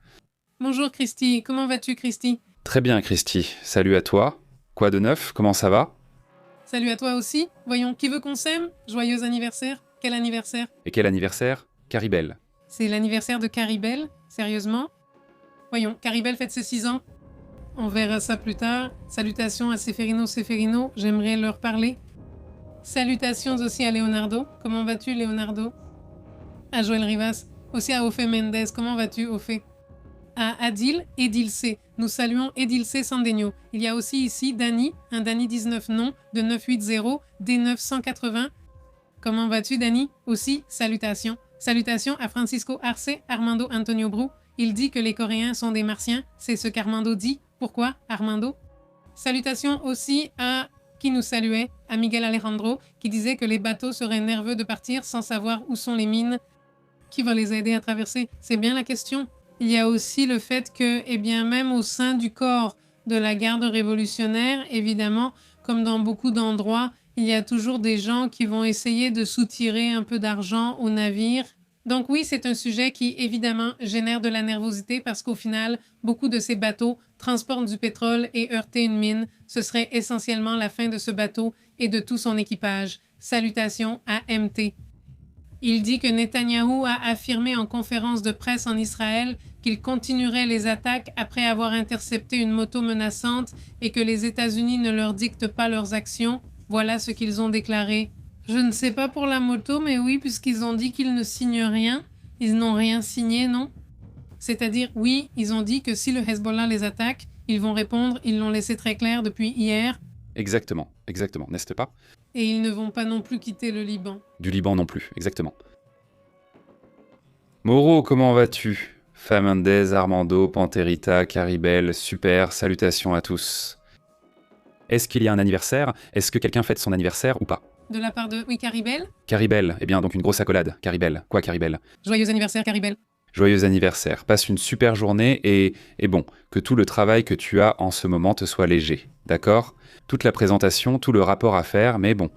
Bonjour Christy, comment vas-tu Christy? Très bien Christy, salut à toi. Quoi de neuf? Comment ça va? Salut à toi aussi. Voyons, qui veut qu'on s'aime? Joyeux anniversaire. Quel anniversaire? Et quel anniversaire? Caribel. C'est l'anniversaire de Caribel? Sérieusement? Voyons, Caribel fête ses 6 ans. On verra ça plus tard. Salutations à Seferino, j'aimerais leur parler. Salutations aussi à Leonardo. Comment vas-tu, Leonardo? À Joël Rivas. Aussi à Ofe Mendez. Comment vas-tu, Ofe? À Adil Edilce. Nous saluons Edilce Sandegno. Il y a aussi ici Dani, un Dani 19 non, de 980, D980. Comment vas-tu, Dani? Aussi, salutations. Salutations à Francisco Arce, Armando Antonio Bru. Il dit que les Coréens sont des Martiens. C'est ce qu'Armando dit. Pourquoi, Armando? Salutations aussi à qui nous saluait, à Miguel Alejandro, qui disait que les bateaux seraient nerveux de partir sans savoir où sont les mines. Qui va les aider à traverser? C'est bien la question. Il y a aussi le fait que, eh bien, même au sein du corps de la garde révolutionnaire, évidemment, comme dans beaucoup d'endroits, Il y a toujours des gens qui vont essayer de soutirer un peu d'argent au navire. Donc oui, c'est un sujet qui, évidemment, génère de la nervosité parce qu'au final, beaucoup de ces bateaux transportent du pétrole et heurter une mine, ce serait essentiellement la fin de ce bateau et de tout son équipage. Salutations à MT. Il dit que Netanyahou a affirmé en conférence de presse en Israël qu'il continuerait les attaques après avoir intercepté une moto menaçante et que les États-Unis ne leur dictent pas leurs actions. Voilà ce qu'ils ont déclaré. Je ne sais pas pour la moto, mais oui, puisqu'ils ont dit qu'ils ne signent rien. Ils n'ont rien signé, non? C'est-à-dire, oui, ils ont dit que si le Hezbollah les attaque, ils vont répondre, ils l'ont laissé très clair depuis hier. Exactement, n'est-ce pas? Et ils ne vont pas non plus quitter le Liban. Du Liban non plus, exactement. Moreau, comment vas-tu? Famendez, Armando, Panterita, Caribel, super, salutations à tous. Est-ce qu'il y a un anniversaire? Est-ce que quelqu'un fête son anniversaire ou pas? De la part de... Oui, Caribel? Caribel, eh bien donc une grosse accolade. Caribel, quoi Caribel? Joyeux anniversaire, Caribel. Joyeux anniversaire, passe une super journée et bon, que tout le travail que tu as en ce moment te soit léger, d'accord? Toute la présentation, tout le rapport à faire, mais bon,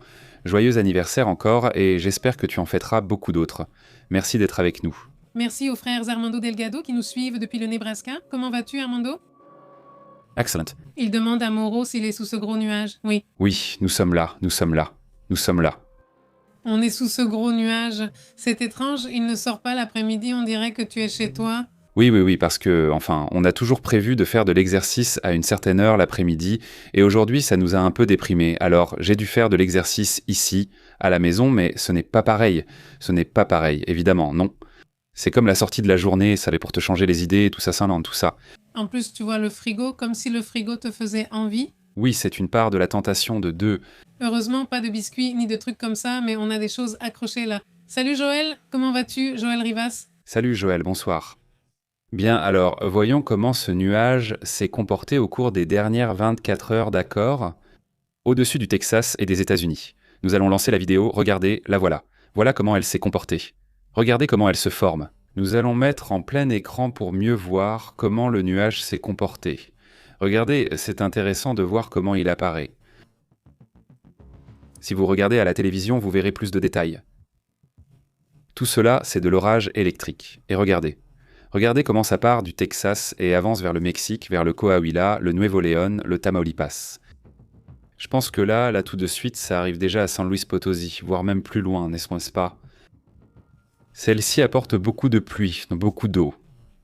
joyeux anniversaire encore et j'espère que tu en fêteras beaucoup d'autres. Merci d'être avec nous. Merci aux frères Armando Delgado qui nous suivent depuis le Nebraska. Comment vas-tu, Armando? Excellent. Il demande à Moreau s'il est sous ce gros nuage. Oui. Oui, nous sommes là. On est sous ce gros nuage. C'est étrange, il ne sort pas l'après-midi, on dirait que tu es chez toi. Oui, parce que, enfin, on a toujours prévu de faire de l'exercice à une certaine heure l'après-midi, et aujourd'hui ça nous a un peu déprimés. Alors j'ai dû faire de l'exercice ici, à la maison, mais ce n'est pas pareil. Évidemment, non. C'est comme la sortie de la journée, ça allait pour te changer les idées, tout ça. En plus, tu vois le frigo, comme si le frigo te faisait envie. Oui, c'est une part de la tentation de deux. Heureusement, pas de biscuits ni de trucs comme ça, mais on a des choses accrochées là. Salut Joël, comment vas-tu, Joël Rivas? Salut Joël, bonsoir. Bien, alors, voyons comment ce nuage s'est comporté au cours des dernières 24 heures d'accord au-dessus du Texas et des États-Unis. Nous allons lancer la vidéo, regardez, la voilà. Voilà comment elle s'est comportée. Regardez comment elle se forme. Nous allons mettre en plein écran pour mieux voir comment le nuage s'est comporté. Regardez, c'est intéressant de voir comment il apparaît. Si vous regardez à la télévision, vous verrez plus de détails. Tout cela, c'est de l'orage électrique. Et regardez comment ça part du Texas et avance vers le Mexique, vers le Coahuila, le Nuevo León, le Tamaulipas. Je pense que là, tout de suite, ça arrive déjà à San Luis Potosí, voire même plus loin, n'est-ce pas? Celle-ci apporte beaucoup de pluie, beaucoup d'eau.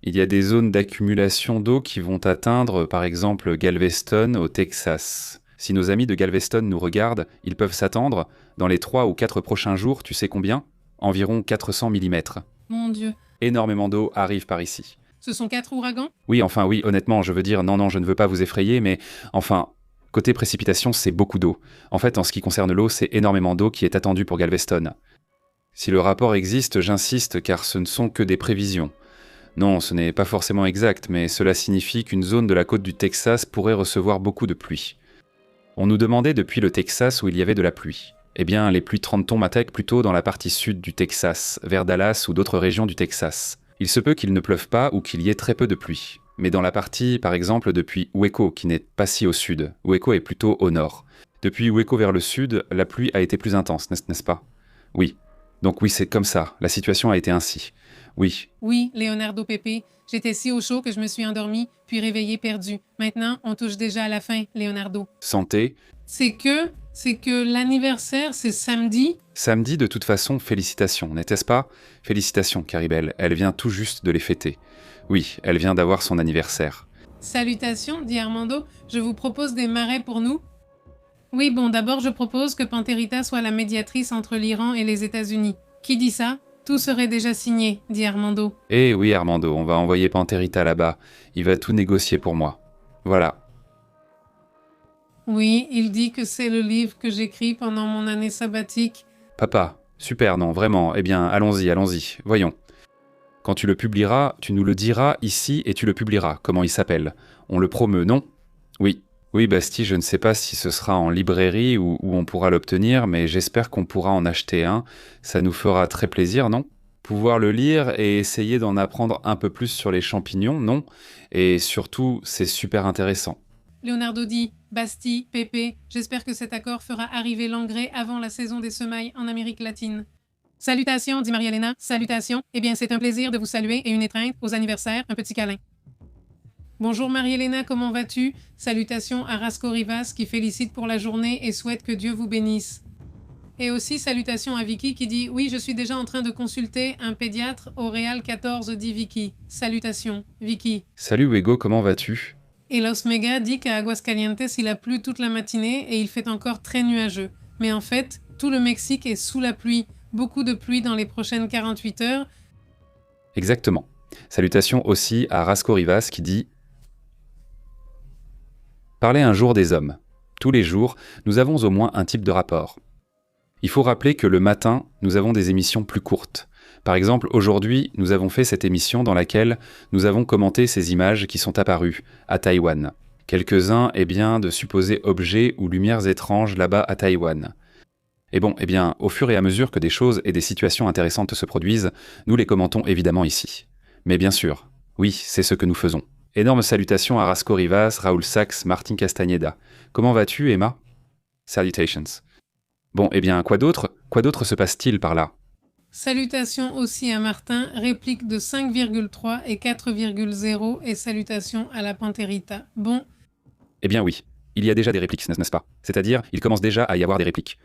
Il y a des zones d'accumulation d'eau qui vont atteindre, par exemple, Galveston au Texas. Si nos amis de Galveston nous regardent, ils peuvent s'attendre, dans les 3 ou 4 prochains jours, tu sais combien? Environ 400 mm. Mon Dieu. Énormément d'eau arrive par ici. Ce sont 4 ouragans? Oui, honnêtement, je veux dire, non, je ne veux pas vous effrayer, mais enfin, côté précipitation, c'est beaucoup d'eau. En fait, en ce qui concerne l'eau, c'est énormément d'eau qui est attendue pour Galveston. Si le rapport existe, j'insiste, car ce ne sont que des prévisions. Non, ce n'est pas forcément exact, mais cela signifie qu'une zone de la côte du Texas pourrait recevoir beaucoup de pluie. On nous demandait depuis le Texas où il y avait de la pluie. Eh bien, les pluies 30 tombent attaquent plutôt dans la partie sud du Texas, vers Dallas ou d'autres régions du Texas. Il se peut qu'il ne pleuve pas ou qu'il y ait très peu de pluie. Mais dans la partie, par exemple, depuis Waco, qui n'est pas si au sud, Waco est plutôt au nord. Depuis Waco vers le sud, la pluie a été plus intense, n'est-ce pas? Oui. Donc oui, c'est comme ça. La situation a été ainsi. Oui. Oui, Leonardo Pepe. J'étais si au chaud que je me suis endormi, puis réveillé perdu. Maintenant, on touche déjà à la fin, Leonardo. Santé. C'est que l'anniversaire, c'est samedi. Samedi, de toute façon, félicitations, n'était-ce pas? Félicitations, Caribel. Elle vient tout juste de les fêter. Oui, elle vient d'avoir son anniversaire. Salutations, dit Armando. Je vous propose des marais pour nous. Oui, bon, d'abord, je propose que Panterita soit la médiatrice entre l'Iran et les États-Unis. Qui dit ça? Tout serait déjà signé, dit Armando. Eh oui, Armando, on va envoyer Panterita là-bas. Il va tout négocier pour moi. Voilà. Oui, il dit que c'est le livre que j'écris pendant mon année sabbatique. Papa, super, non, vraiment. Eh bien, allons-y, voyons. Quand tu le publieras, tu nous le diras ici et tu le publieras. Comment il s'appelle? On le promeut, non? Oui. Oui, Basti, je ne sais pas si ce sera en librairie ou où on pourra l'obtenir, mais j'espère qu'on pourra en acheter un. Ça nous fera très plaisir, non? Pouvoir le lire et essayer d'en apprendre un peu plus sur les champignons, non? Et surtout, c'est super intéressant. Leonardo dit Bastille, Pépé, j'espère que cet accord fera arriver l'engrais avant la saison des semailles en Amérique latine. Salutations, dit Marie-Hélène. Salutations. Eh bien, c'est un plaisir de vous saluer et une étreinte aux anniversaires, un petit câlin. Bonjour Marie-Hélène, comment vas-tu? Salutations à Rasco Rivas qui félicite pour la journée et souhaite que Dieu vous bénisse. Et aussi salutations à Vicky qui dit « Oui, je suis déjà en train de consulter un pédiatre au Réal 14, dit Vicky. Salutations, Vicky. » Salut Wego, comment vas-tu? Et Los Mega dit qu'à Aguascalientes, il a plu toute la matinée et il fait encore très nuageux. Mais en fait, tout le Mexique est sous la pluie. Beaucoup de pluie dans les prochaines 48 heures. Exactement. Salutations aussi à Rasco Rivas qui dit « Parlez un jour des hommes. Tous les jours, nous avons au moins un type de rapport. Il faut rappeler que le matin, nous avons des émissions plus courtes. Par exemple, aujourd'hui, nous avons fait cette émission dans laquelle nous avons commenté ces images qui sont apparues à Taïwan. Quelques-uns, de supposés objets ou lumières étranges là-bas à Taïwan. Et bon, au fur et à mesure que des choses et des situations intéressantes se produisent, nous les commentons évidemment ici. Mais bien sûr, oui, c'est ce que nous faisons. Énormes salutations à Rasco Rivas, Raoul Sachs, Martin Castañeda. Comment vas-tu, Emma? Salutations. Bon, quoi d'autre se passe-t-il par là? Salutations aussi à Martin, réplique de 5,3 et 4,0 et salutations à la Pantérita. Bon. Oui, il y a déjà des répliques, n'est-ce pas? C'est-à-dire, il commence déjà à y avoir des répliques.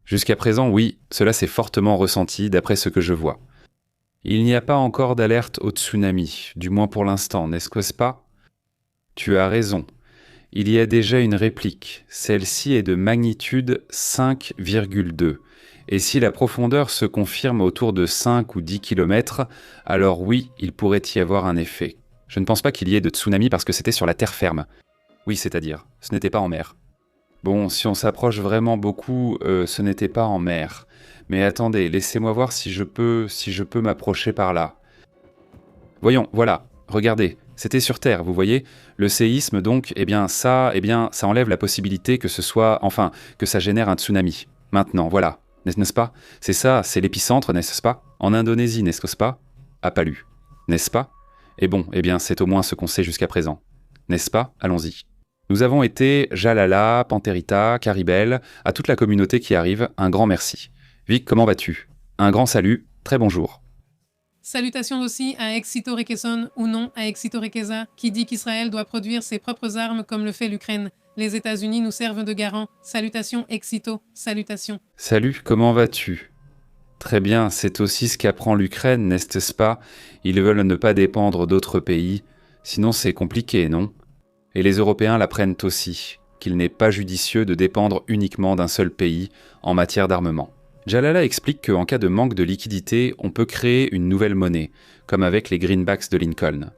Jusqu'à présent, oui, cela s'est fortement ressenti d'après ce que je vois. Il n'y a pas encore d'alerte au tsunami, du moins pour l'instant, n'est-ce pas? Tu as raison. Il y a déjà une réplique. Celle-ci est de magnitude 5,2. Et si la profondeur se confirme autour de 5 ou 10 km, alors oui, il pourrait y avoir un effet. Je ne pense pas qu'il y ait de tsunami parce que c'était sur la terre ferme. Oui, c'est-à-dire, ce n'était pas en mer. Bon, si on s'approche vraiment beaucoup, ce n'était pas en mer. Mais attendez, laissez-moi voir si je peux m'approcher par là. Voyons, voilà, regardez, c'était sur Terre, vous voyez? Le séisme, donc, ça enlève la possibilité que que ça génère un tsunami. Maintenant, voilà, n'est-ce pas? C'est ça, c'est l'épicentre, n'est-ce pas? En Indonésie, n'est-ce pas? À Palu, n'est-ce pas? Et bon, c'est au moins ce qu'on sait jusqu'à présent. N'est-ce pas? Allons-y. Nous avons été Jalala, Pantérita, Caribel, à toute la communauté qui arrive, un grand merci. Vic, comment vas-tu? Un grand salut, très bonjour. Salutations aussi à Exito Requesón ou non à Exito Requesa qui dit qu'Israël doit produire ses propres armes comme le fait l'Ukraine. Les États-Unis nous servent de garant. Salutations Exito, salutations. Salut, comment vas-tu? Très bien, c'est aussi ce qu'apprend l'Ukraine, n'est-ce pas? Ils veulent ne pas dépendre d'autres pays, sinon c'est compliqué, non? Et les Européens l'apprennent aussi, qu'il n'est pas judicieux de dépendre uniquement d'un seul pays en matière d'armement. Jalala explique qu'en cas de manque de liquidité, on peut créer une nouvelle monnaie, comme avec les greenbacks de Lincoln.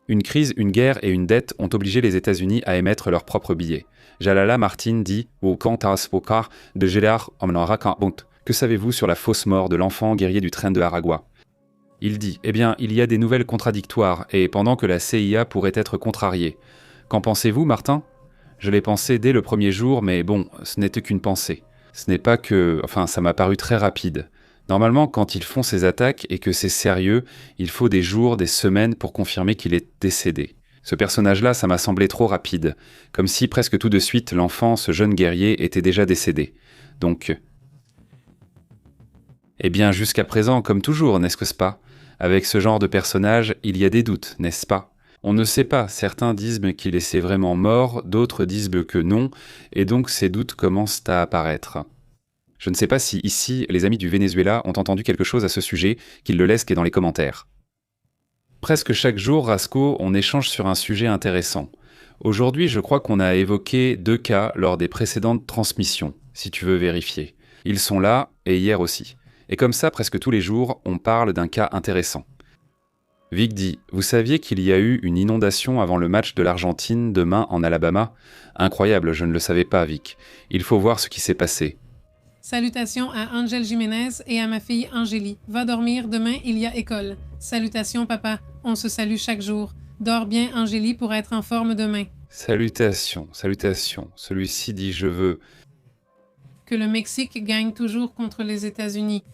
Une crise, une guerre et une dette ont obligé les États-Unis à émettre leurs propres billets. Jalala Martin dit « de Gérard que savez-vous sur la fausse mort de l'enfant guerrier du train de Aragua ?» Il dit « il y a des nouvelles contradictoires, et pendant que la CIA pourrait être contrariée. Qu'en pensez-vous, Martin ? Je l'ai pensé dès le premier jour, mais bon, ce n'était qu'une pensée. Ce n'est pas que... ça m'a paru très rapide. Normalement, quand ils font ces attaques et que c'est sérieux, il faut des jours, des semaines pour confirmer qu'il est décédé. Ce personnage-là, ça m'a semblé trop rapide. Comme si presque tout de suite, l'enfant, ce jeune guerrier, était déjà décédé. Donc... jusqu'à présent, comme toujours, n'est-ce pas? Avec ce genre de personnage, il y a des doutes, n'est-ce pas? On ne sait pas, certains disent qu'il est vraiment mort, d'autres disent que non, et donc ces doutes commencent à apparaître. Je ne sais pas si ici, les amis du Venezuela ont entendu quelque chose à ce sujet, qu'ils le laissent dans les commentaires. Presque chaque jour, Rasco, on échange sur un sujet intéressant. Aujourd'hui, je crois qu'on a évoqué 2 cas lors des précédentes transmissions, si tu veux vérifier. Ils sont là, et hier aussi. Et comme ça, presque tous les jours, on parle d'un cas intéressant. Vic dit « Vous saviez qu'il y a eu une inondation avant le match de l'Argentine demain en Alabama? Incroyable, je ne le savais pas, Vic. Il faut voir ce qui s'est passé. » Salutations à Angel Jiménez et à ma fille Angélie. Va dormir, demain il y a école. Salutations papa, on se salue chaque jour. Dors bien Angélie pour être en forme demain. Salutations. Celui-ci dit « Je veux... » Que le Mexique gagne toujours contre les États-Unis.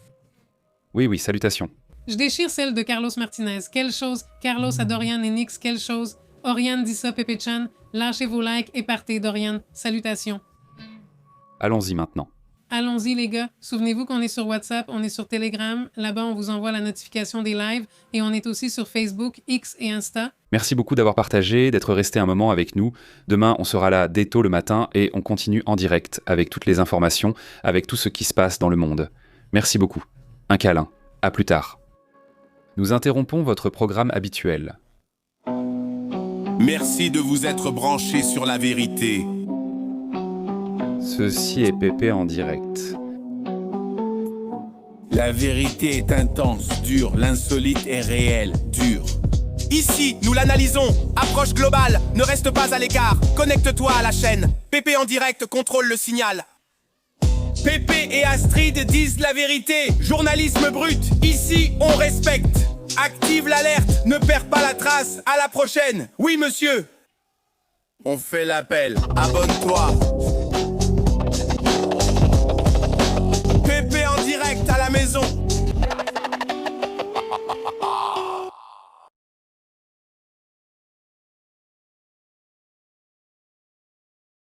Oui, salutations. Je déchire celle de Carlos Martinez. Quelle chose! Carlos à Dorian et Nix, quelle chose! Oriane dit ça, Pépé-chan. Lâchez vos likes et partez, Dorian. Salutations. Allons-y maintenant. Allons-y les gars, souvenez-vous qu'on est sur WhatsApp, on est sur Telegram, là-bas on vous envoie la notification des lives et on est aussi sur Facebook, X et Insta. Merci beaucoup d'avoir partagé, d'être resté un moment avec nous. Demain, on sera là dès tôt le matin et on continue en direct avec toutes les informations, avec tout ce qui se passe dans le monde. Merci beaucoup. Un câlin. À plus tard. Nous interrompons votre programme habituel. Merci de vous être branchés sur la vérité. Ceci est Pépé en direct. La vérité est intense, dure, l'insolite est réel, dur. Ici, nous l'analysons. Approche globale, ne reste pas à l'écart. Connecte-toi à la chaîne. Pépé en direct contrôle le signal. Pépé et Astrid disent la vérité. Journalisme brut, ici on respecte. Active l'alerte, ne perds pas la trace. À la prochaine. Oui monsieur. On fait l'appel, abonne-toi.